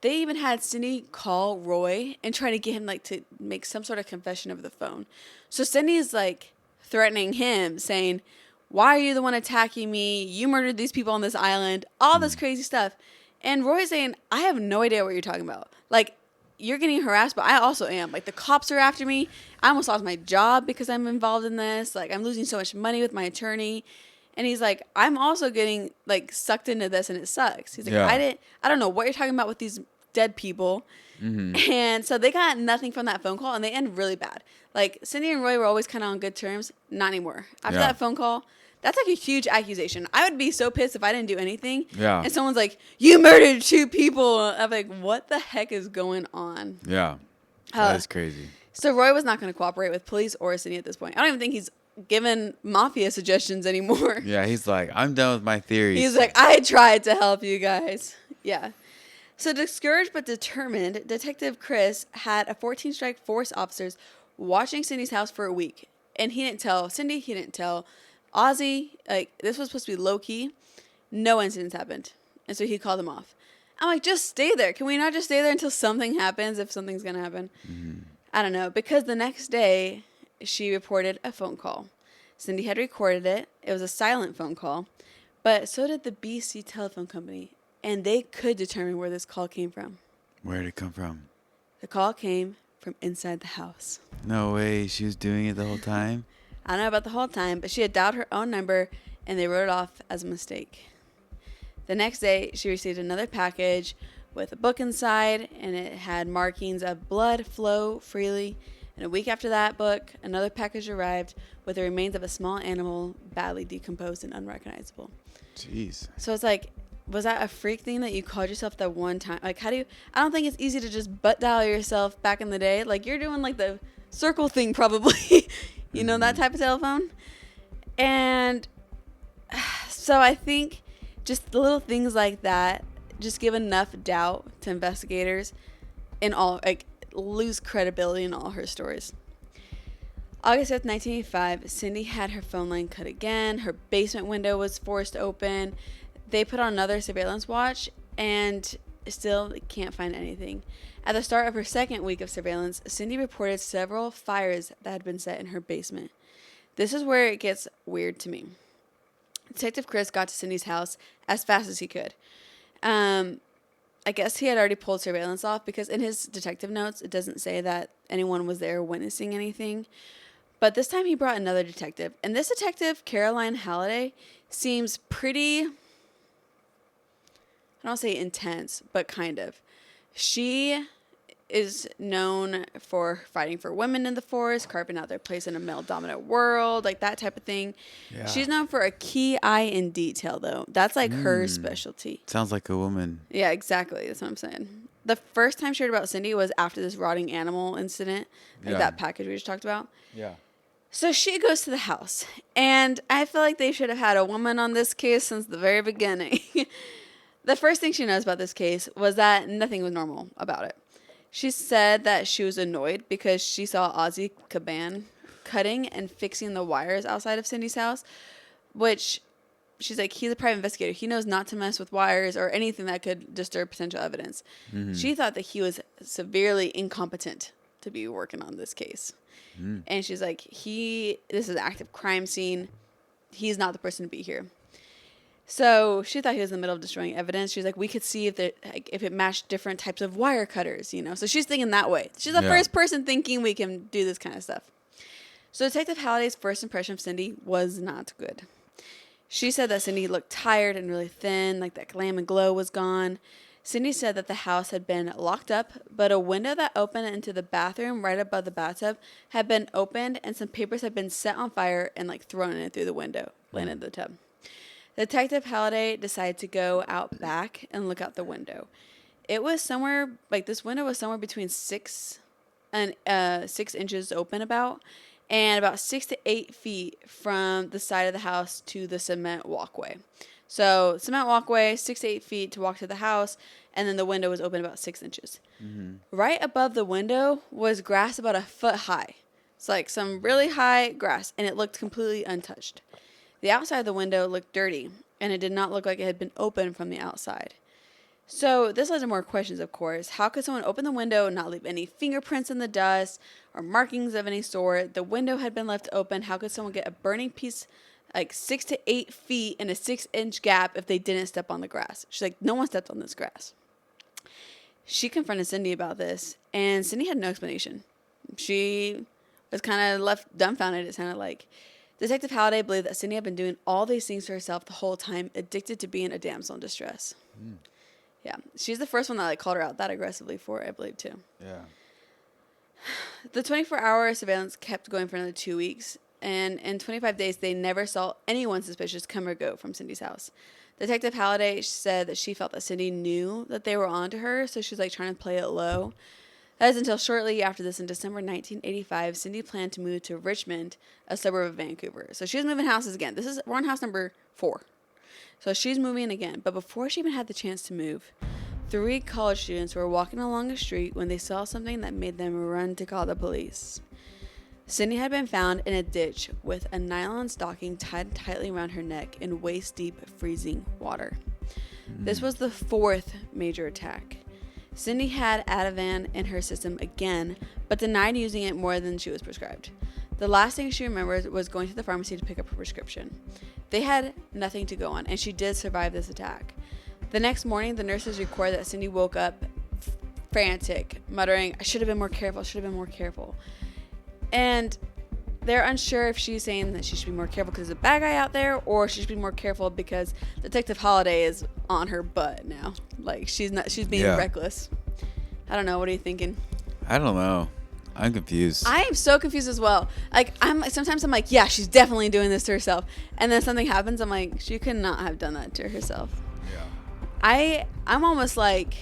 They even had Cindy call Roy and try to get him, like, to make some sort of confession over the phone. So Cindy is, like, threatening him, saying, why are you the one attacking me? You murdered these people on this island. All this crazy stuff. And Roy's saying, I have no idea what you're talking about. Like, you're getting harassed, but I also am. Like, the cops are after me. I almost lost my job because I'm involved in this. Like, I'm losing so much money with my attorney. And he's like, I'm also getting, like, sucked into this, and it sucks. He's like, I don't know what you're talking about with these dead people. Mm-hmm. And so they got nothing from that phone call, and they end really bad. Like, Cindy and Roy were always kind of on good terms. Not anymore. After that phone call, That's like a huge accusation. I would be so pissed if I didn't do anything. Yeah. And someone's like, you murdered 2 people. I'm like, what the heck is going on? Yeah. That is crazy. So Roy was not going to cooperate with police or Cindy at this point. I don't even think he's given mafia suggestions anymore. Yeah, he's like, I'm done with my theories. He's like, I tried to help you guys. Yeah. So discouraged but determined, Detective Chris had a 14-strike force officers watching Cindy's house for a week. And he didn't tell Cindy, he didn't tell Ozzy. Like, this was supposed to be low-key. No incidents happened. And so he called them off. I'm like, just stay there. Can we not just stay there until something happens, if something's going to happen? Mm-hmm. I don't know. Because the next day, she reported a phone call. Cindy had recorded it. It was a silent phone call. But so did the BC telephone company. And they could determine where this call came from. Where did it come from? The call came from inside the house. No way. She was doing it the whole time? I don't know about the whole time, but she had dialed her own number, and they wrote it off as a mistake. The next day, she received another package with a book inside, and it had markings of blood flow freely. And a week after that book, another package arrived with the remains of a small animal badly decomposed and unrecognizable. Jeez. So it's like, was that a freak thing that you called yourself that one time? Like, how do you... I don't think it's easy to just butt dial yourself back in the day. Like, you're doing, like, the circle thing probably. You know, that type of telephone? And so I think just the little things like that just give enough doubt to investigators in all... Like, lose credibility in all her stories. August 5th, 1985, Cindy had her phone line cut again. Her basement window was forced open. They put on another surveillance watch and still can't find anything. At the start of her second week of surveillance, Cindy reported several fires that had been set in her basement. This is where it gets weird to me. Detective Chris got to Cindy's house as fast as he could. I guess he had already pulled surveillance off because in his detective notes, it doesn't say that anyone was there witnessing anything. But this time he brought another detective. And this detective, Caroline Halliday, seems pretty... I don't say intense, but kind of. She is known for fighting for women in the force, carving out their place in a male-dominant world, like that type of thing. Yeah. She's known for a key eye in detail, though. That's like her specialty. Sounds like a woman. Yeah, exactly. That's what I'm saying. The first time she heard about Cindy was after this rotting animal incident, like that package we just talked about. Yeah. So she goes to the house, and I feel like they should have had a woman on this case since the very beginning. The first thing she knows about this case was that nothing was normal about it. She said that she was annoyed because she saw Ozzy Caban cutting and fixing the wires outside of Cindy's house, which she's like, he's a private investigator. He knows not to mess with wires or anything that could disturb potential evidence. Mm-hmm. She thought that he was severely incompetent to be working on this case. Mm. And she's like, this is an active crime scene. He's not the person to be here. So she thought he was in the middle of destroying evidence. She's like, we could see if it matched different types of wire cutters, you know. So she's thinking that way. She's the first person thinking we can do this kind of stuff. So Detective Halliday's first impression of Cindy was not good. She said that Cindy looked tired and really thin, like that glam and glow was gone. Cindy said that the house had been locked up, but a window that opened into the bathroom right above the bathtub had been opened, and some papers had been set on fire and like thrown in through the window, landed in the tub. Detective Halliday decided to go out back and look out the window. It was somewhere, like this window was somewhere between 6 inches open and about 6 to 8 feet from the side of the house to the cement walkway. So cement walkway, 6 to 8 feet to walk to the house, and then the window was open about 6 inches. Mm-hmm. Right above the window was grass about a foot high. It's like some really high grass, and it looked completely untouched. The outside of the window looked dirty, and it did not look like it had been opened from the outside. So this led to more questions, of course. How could someone open the window and not leave any fingerprints in the dust or markings of any sort? The window had been left open. How could someone get a burning piece like 6 to 8 feet in a 6-inch gap if they didn't step on the grass? She's like, no one stepped on this grass. She confronted Cindy about this, and Cindy had no explanation. She was kind of left dumbfounded, it sounded like. Detective Halliday believed that Cindy had been doing all these things to herself the whole time, addicted to being a damsel in distress. Mm. Yeah. She's the first one that called her out that aggressively for it, I believe, too. Yeah. The 24-hour surveillance kept going for another 2 weeks, And in 25 days, they never saw anyone suspicious come or go from Cindy's house. Detective Halliday said that she felt that Cindy knew that they were onto her, so she's like trying to play it low. That is until shortly after this, in December 1985, Cindy planned to move to Richmond, a suburb of Vancouver. So she's moving houses again. We're on house number 4. So she's moving again. But before she even had the chance to move, 3 college students were walking along a street when they saw something that made them run to call the police. Cindy had been found in a ditch with a nylon stocking tied tightly around her neck in waist-deep freezing water. This was the 4th major attack. Cindy had Ativan in her system again, but denied using it more than she was prescribed. The last thing she remembered was going to the pharmacy to pick up her prescription. They had nothing to go on, and she did survive this attack. The next morning, the nurses record that Cindy woke up frantic, muttering, "I should have been more careful, should have been more careful." And they're unsure if she's saying that she should be more careful because there's a bad guy out there, or she should be more careful because Detective Halliday is on her butt now. Like, she's being reckless. I don't know. What are you thinking? I don't know. I'm confused. I am so confused as well. Like, sometimes I'm like, yeah, she's definitely doing this to herself. And then something happens. I'm like, she could not have done that to herself. Yeah. I'm almost like,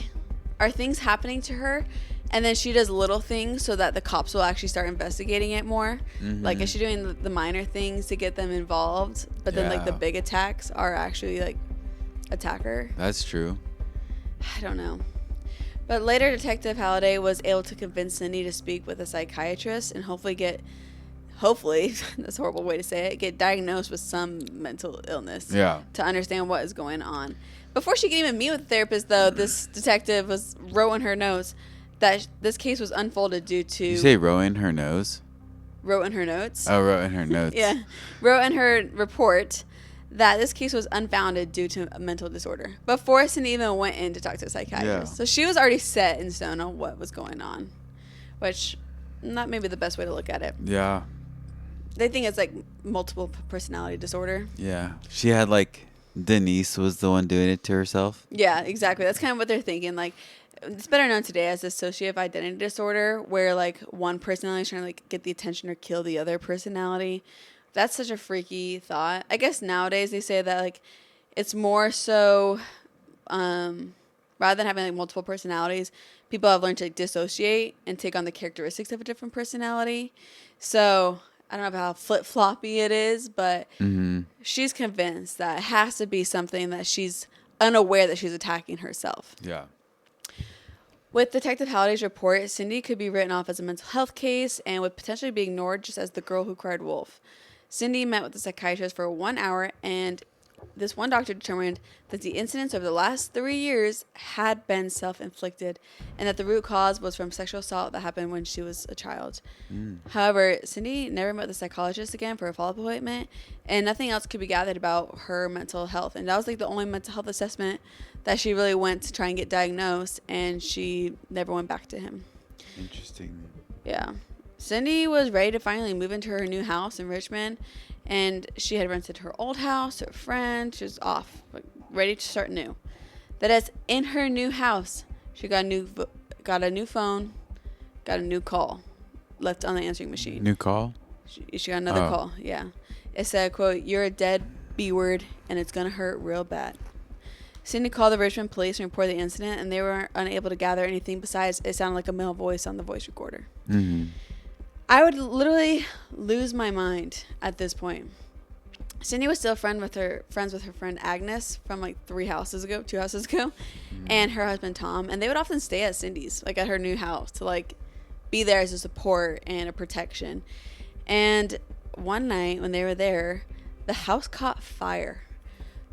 are things happening to her? And then she does little things so that the cops will actually start investigating it more. Mm-hmm. Like, is she doing the minor things to get them involved? But then, like, the big attacks are actually, like, attack her? That's true. I don't know. But later, Detective Halliday was able to convince Cindy to speak with a psychiatrist and hopefully, that's a horrible way to say it, get diagnosed with some mental illness. Yeah. To understand what is going on. Before she could even meet with a therapist, though, this detective wrote in her notes that this case was unfolded due to... You say row in her nose? Wrote in her notes. Oh, wrote in her notes. Yeah. Wrote in her report that this case was unfounded due to a mental disorder. Before Cindy even went in to talk to a psychiatrist. Yeah. So she was already set in stone on what was going on. Which, not maybe the best way to look at it. Yeah. They think it's like multiple personality disorder. Yeah. She had like... Denise was the one doing it to herself. Yeah, exactly. That's kind of what they're thinking. Like, it's better known today as dissociative identity disorder, where like one personality is trying to like get the attention or kill the other personality. That's such a freaky thought. I guess nowadays they say that like it's more so rather than having like multiple personalities, people have learned to like, dissociate and take on the characteristics of a different personality. So I don't know how flip-floppy it is, but she's convinced that it has to be something that she's unaware that she's attacking herself. Yeah. With Detective Halliday's report, Cindy could be written off as a mental health case and would potentially be ignored just as the girl who cried wolf. Cindy met with the psychiatrist for 1 hour, and this one doctor determined that the incidents over the last 3 years had been self-inflicted and that the root cause was from sexual assault that happened when she was a child. However, Cindy never met the psychologist again for a follow-up appointment, and nothing else could be gathered about her mental health. And that was like the only mental health assessment that she really went to try and get diagnosed, and she never went back to him. Interesting. Yeah. Cindy was ready to finally move into her new house in Richmond, and she had rented her old house to a friend. She was off, like, ready to start new. That is, in her new house, she got a new phone, got a new call left on the answering machine. New call? She got another call, yeah. It said, quote, "You're a dead B-word, and it's going to hurt real bad." Cindy called the Richmond police and reported the incident, and they were unable to gather anything besides it sounded like a male voice on the voice recorder. Mm-hmm. I would literally lose my mind at this point. Cindy was still friends with her friend Agnes from like 2 houses ago, and her husband Tom, and they would often stay at Cindy's, like at her new house, to like be there as a support and a protection. And one night when they were there, the house caught fire.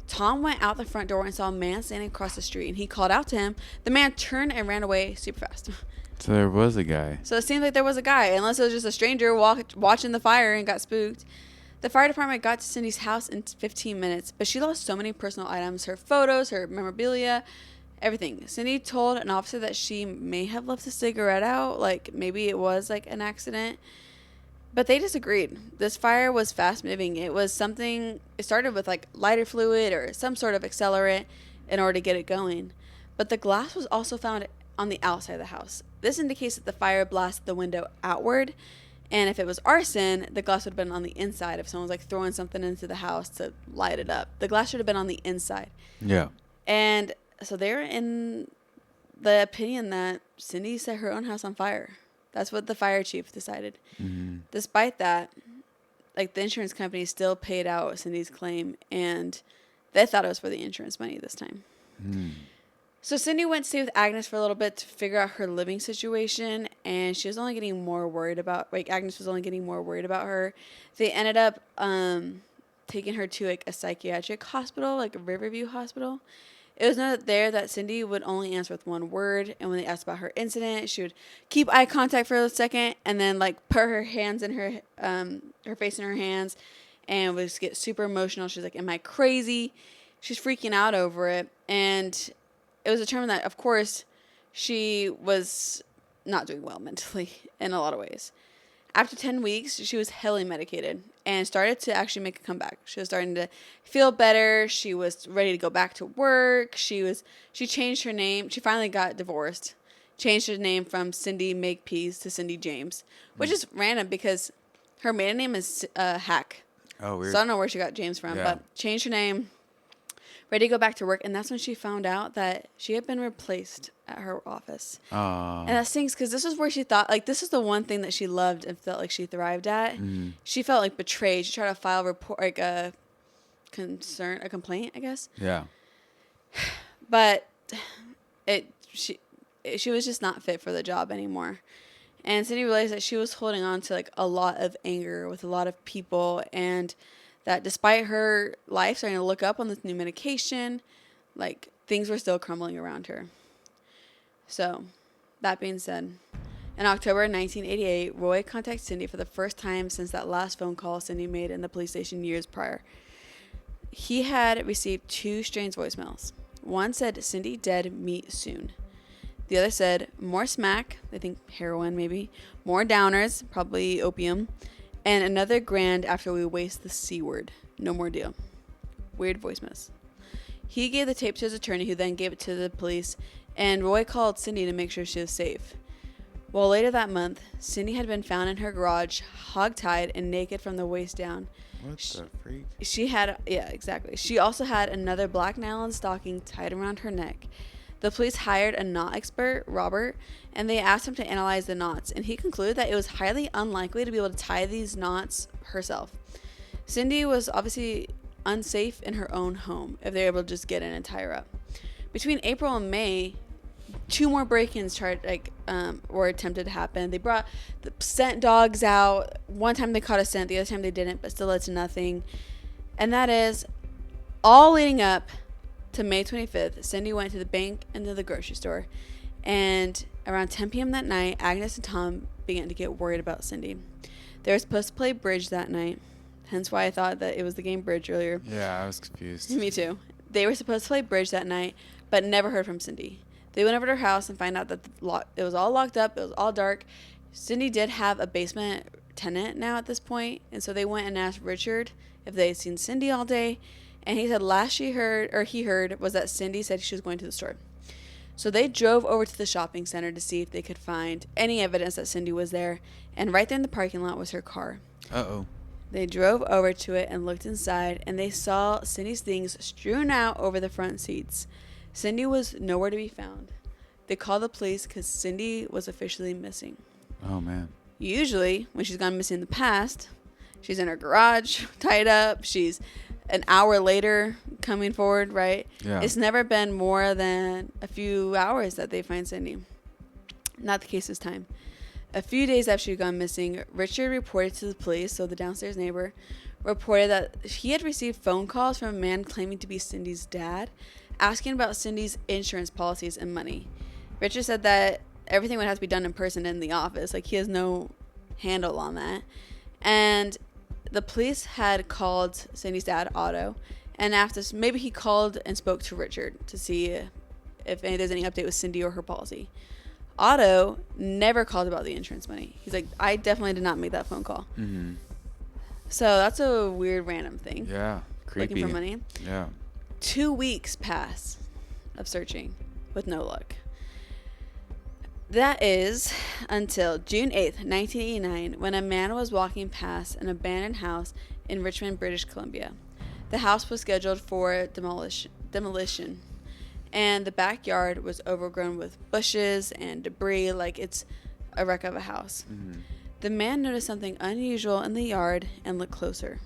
Tom went out the front door and saw a man standing across the street, and he called out to him. The man turned and ran away super fast. So there was a guy. So it seemed like there was a guy, unless it was just a stranger watching the fire and got spooked. The fire department got to Cindy's house in 15 minutes, but she lost so many personal items, her photos, her memorabilia, everything. Cindy told an officer that she may have left a cigarette out, like maybe it was like an accident. But they disagreed. This fire was fast moving. It started with like lighter fluid or some sort of accelerant in order to get it going. But the glass was also found on the outside of the house. This indicates that the fire blasted the window outward, And if it was arson, the glass would have been on the inside. If someone was like throwing something into the house to light it up, the glass should have been on the inside. Yeah. And so they're in the opinion that Cindy set her own house on fire. That's what the fire chief decided. Mm-hmm. Despite that, like, the insurance company still paid out Cindy's claim, and they thought it was for the insurance money this time. Mm. So Cindy went to stay with Agnes for a little bit to figure out her living situation, and she was only getting more worried about, like, Agnes was only getting more worried about her. They ended up taking her to, like, a psychiatric hospital, like a Riverview hospital. It was noted there that Cindy would only answer with one word, and when they asked about her incident, she would keep eye contact for a second, and then, like, put her hands in her face in her hands, and would just get super emotional. She's like, "Am I crazy?" She's freaking out over it, and it was determined that, of course, she was not doing well mentally in a lot of ways. After 10 weeks, she was heavily medicated and started to actually make a comeback. She was starting to feel better. She was ready to go back to work. She changed her name. She finally got divorced. Changed her name from Cindy Makepeace to Cindy James, which is random because her maiden name is Hack. Oh, weird. So I don't know where she got James from, but changed her name. Ready to go back to work, and that's when she found out that she had been replaced at her office. And that stinks because this is where she thought, like, this is the one thing that she loved and felt like she thrived at. Mm. She felt like betrayed. She tried to file a report, like a complaint, I guess. Yeah. But she was just not fit for the job anymore. And Cindy realized that she was holding on to, like, a lot of anger with a lot of people, and that despite her life starting to look up on this new medication, like, things were still crumbling around her. So, that being said, in October 1988, Roy contacted Cindy for the first time since that last phone call Cindy made in the police station years prior. He had received two strange voicemails. One said, "Cindy dead, meet soon." The other said, "More smack," they think heroin maybe, "more downers," probably opium, and "another grand after we waste the C word. No more deal." Weird voicemails. He gave the tape to his attorney, who then gave it to the police, and Roy called Cindy to make sure she was safe. Well, later that month, Cindy had been found in her garage, hogtied and naked from the waist down. What the freak? She had, yeah, exactly. She also had another black nylon stocking tied around her neck. The police hired a knot expert, Robert, and they asked him to analyze the knots, and he concluded that it was highly unlikely to be able to tie these knots herself. Cindy was obviously unsafe in her own home if they were able to just get in and tie her up. Between April and May, two more break-ins were attempted to happen. They brought the scent dogs out. One time they caught a scent, the other time they didn't, but still led to nothing. And that is all leading up to May 25th. Cindy went to the bank and to the grocery store. And around 10 p.m. that night, Agnes and Tom began to get worried about Cindy. They were supposed to play bridge that night. Hence why I thought that it was the game bridge earlier. Yeah, I was confused. Me too. They were supposed to play bridge that night, but never heard from Cindy. They went over to her house and find out that it was all locked up. It was all dark. Cindy did have a basement tenant now at this point, and so they went and asked Richard if they had seen Cindy all day, and he said last he heard was that Cindy said she was going to the store. So they drove over to the shopping center to see if they could find any evidence that Cindy was there, and right there in the parking lot was her car. Uh-oh. They drove over to it and looked inside, and they saw Cindy's things strewn out over the front seats. Cindy was nowhere to be found. They called the police because Cindy was officially missing. Oh, man. Usually, when she's gone missing in the past, she's in her garage, tied up. She's an hour later coming forward, right? Yeah. It's never been more than a few hours that they find Cindy. Not the case this time. A few days after she'd gone missing, Richard reported to the police, so the downstairs neighbor, reported that he had received phone calls from a man claiming to be Cindy's dad, asking about Cindy's insurance policies and money. Richard said that everything would have to be done in person in the office. Like, he has no handle on that. And the police had called Cindy's dad, Otto, and after maybe he called and spoke to Richard to see if there's any update with Cindy or her policy. Otto never called about the insurance money. He's like, I definitely did not make that phone call. Mm-hmm. So that's a weird random thing. Yeah. Creepy. Looking for money. Yeah. 2 weeks pass of searching with no luck. That is until June 8th, 1989, when a man was walking past an abandoned house in Richmond, British Columbia. The house was scheduled for demolition, and the backyard was overgrown with bushes and debris like it's a wreck of a house. Mm-hmm. The man noticed something unusual in the yard and looked closer.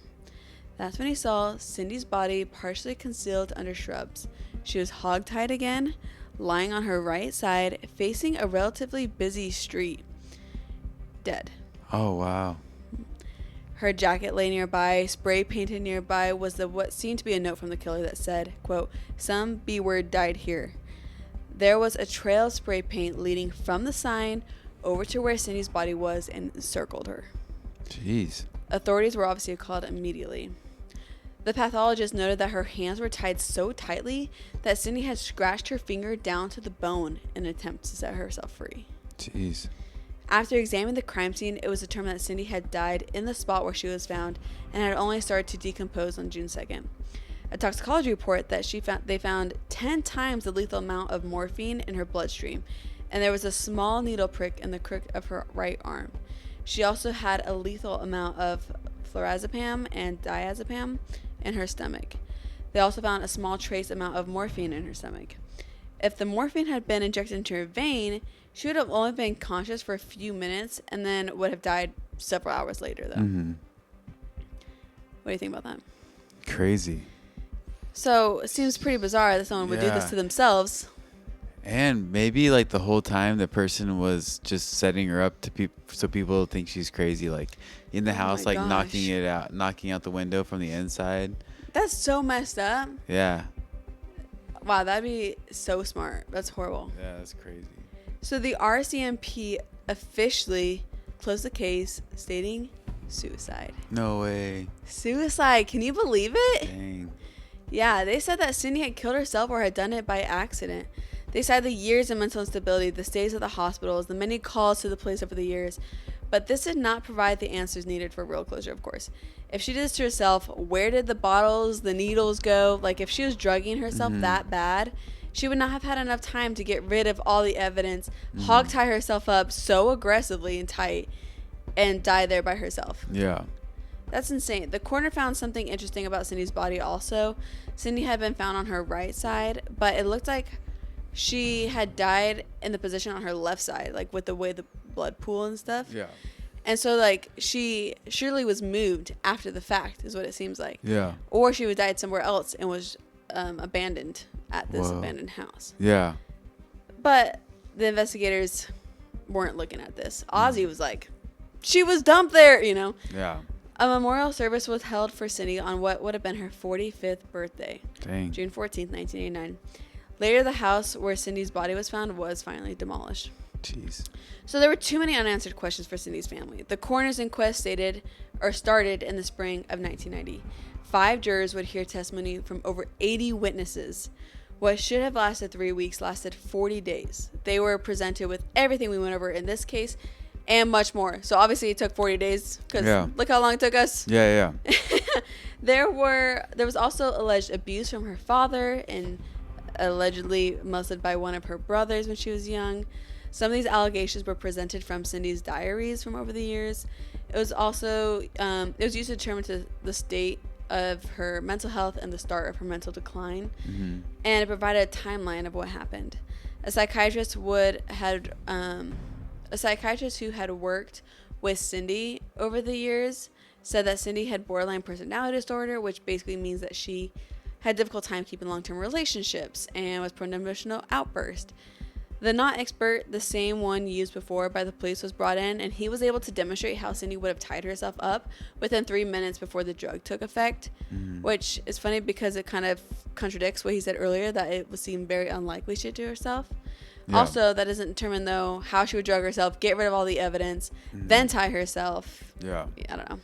That's when he saw Cindy's body partially concealed under shrubs. She was hogtied again, lying on her right side, facing a relatively busy street. Dead. Oh, wow. Her jacket lay nearby. Spray painted nearby was what seemed to be a note from the killer that said, quote, "Some B-word died here." There was a trail of spray paint leading from the sign over to where Cindy's body was and encircled her. Jeez. Authorities were obviously called immediately. The pathologist noted that her hands were tied so tightly that Cindy had scratched her finger down to the bone in an attempt to set herself free. Jeez. After examining the crime scene, it was determined that Cindy had died in the spot where she was found and had only started to decompose on June 2nd. A toxicology report that they found 10 times the lethal amount of morphine in her bloodstream, and there was a small needle prick in the crook of her right arm. She also had a lethal amount of flurazepam and diazepam in her stomach. They also found a small trace amount of morphine in her stomach. If the morphine had been injected into her vein, she would have only been conscious for a few minutes and then would have died several hours later, though. Mm-hmm. What do you think about that? Crazy. So it seems pretty bizarre that someone would do this Yeah. to themselves. And maybe like the whole time the person was just setting her up to so people think she's crazy, like in the Oh house, my like gosh. knocking out the window from the inside. That's so messed up. Yeah. Wow, that'd be so smart. That's horrible. Yeah, that's crazy. So the RCMP officially closed the case, stating suicide. No way. Suicide. Can you believe it? Dang. Yeah, they said that Cindy had killed herself or had done it by accident. They cited the years of mental instability, the stays at the hospitals, the many calls to the police over the years. But this did not provide the answers needed for real closure, of course. If she did this to herself, where did the bottles, the needles go? Like, if she was drugging herself that bad, she would not have had enough time to get rid of all the evidence, hog tie herself up so aggressively and tight, and die there by herself. Yeah. That's insane. The coroner found something interesting about Cindy's body also. Cindy had been found on her right side, but it looked like she had died in the position on her left side, like with the way the blood pool and stuff. Yeah. And so, like, she surely was moved after the fact, is what it seems like. Yeah. Or she was died somewhere else and was abandoned at this Whoa. abandoned house. Yeah. But the investigators weren't looking at this. Ozzy was like, she was dumped there, you know. Yeah. A memorial service was held for Cindy on what would have been her 45th birthday, Dang. June 14th, 1989. Later, the house where Cindy's body was found was finally demolished. Jeez. So there were too many unanswered questions for Cindy's family. The coroner's inquest started in the spring of 1990. 5 jurors would hear testimony from over 80 witnesses. What should have lasted 3 weeks lasted 40 days. They were presented with everything we went over in this case and much more. So obviously it took 40 days because look how long it took us. Yeah, yeah. There was also alleged abuse from her father and allegedly molested by one of her brothers when she was young. Some of these allegations were presented from Cindy's diaries from over the years. It was also it was used to determine the state of her mental health and the start of her mental decline, and it provided a timeline of what happened. A psychiatrist who had worked with Cindy over the years said that Cindy had borderline personality disorder, which basically means that she had a difficult time keeping long-term relationships and was prone to emotional outburst. The not expert, the same one used before by the police, was brought in, and he was able to demonstrate how Cindy would have tied herself up within 3 minutes before the drug took effect, which is funny because it kind of contradicts what he said earlier, that it would seem very unlikely she'd do herself. Yeah. Also, that doesn't determine, though, how she would drug herself, get rid of all the evidence, then tie herself. Yeah. I don't know.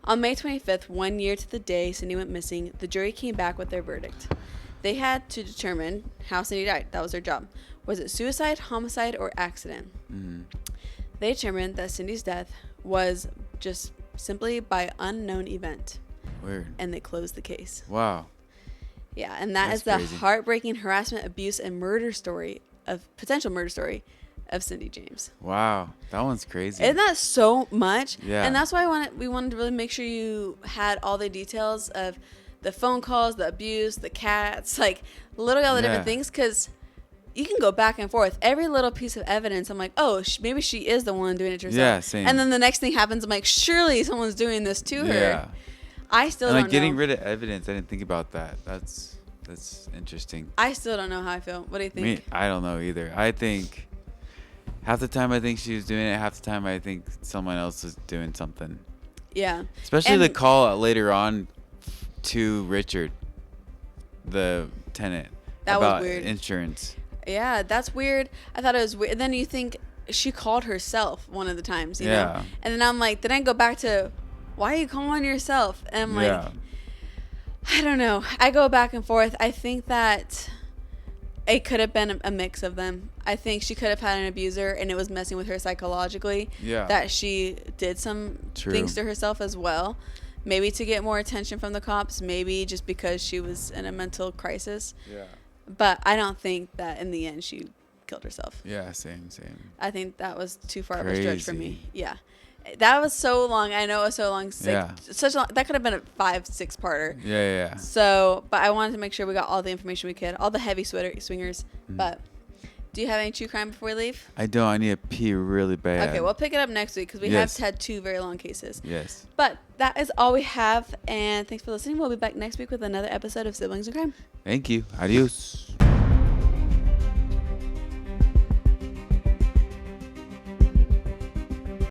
On May 25th, 1 year to the day Cindy went missing, the jury came back with their verdict. They had to determine how Cindy died. That was their job. Was it suicide, homicide, or accident? They determined that Cindy's death was just simply by unknown event. Weird. And they closed the case. Wow. Yeah, and that's the crazy. heartbreaking harassment, abuse, and potential murder story of Cindy James. Wow, that one's crazy. Isn't that so much? Yeah. And that's why we wanted to really make sure you had all the details of the phone calls, the abuse, the cats, like literally all the different things, because you can go back and forth. Every little piece of evidence, I'm like, oh, maybe she is the one doing it to herself. Yeah, same. And then the next thing happens, I'm like, surely someone's doing this to her. Yeah. I still and don't like getting know. rid of evidence, I didn't think about that. That's interesting. I still don't know how I feel. What do you think? I don't know either. I think half the time I think she was doing it. Half the time I think someone else was doing something. Yeah. Especially the call later on to Richard, the tenant, that about was weird. Insurance. Yeah, that's weird. I thought it was weird. And then you think she called herself one of the times, you know? And then I'm like, then I go back to, why are you calling yourself? And I'm like, I don't know. I go back and forth. I think that it could have been a mix of them. I think she could have had an abuser and it was messing with her psychologically. Yeah. That she did some things to herself as well. Maybe to get more attention from the cops. Maybe just because she was in a mental crisis. Yeah. But I don't think that in the end she killed herself. Yeah, same. I think that was too far of a stretch for me. Yeah. That was so long. I know it was so long. That could have been a 5-6 parter. Yeah. So, but I wanted to make sure we got all the information we could, all the heavy swingers. But do you have any true crime before we leave? I don't. I need to pee really bad. Okay, we'll pick it up next week because we have had 2 very long cases. Yes. But that is all we have. And thanks for listening. We'll be back next week with another episode of Siblings in Crime. Thank you. Adios.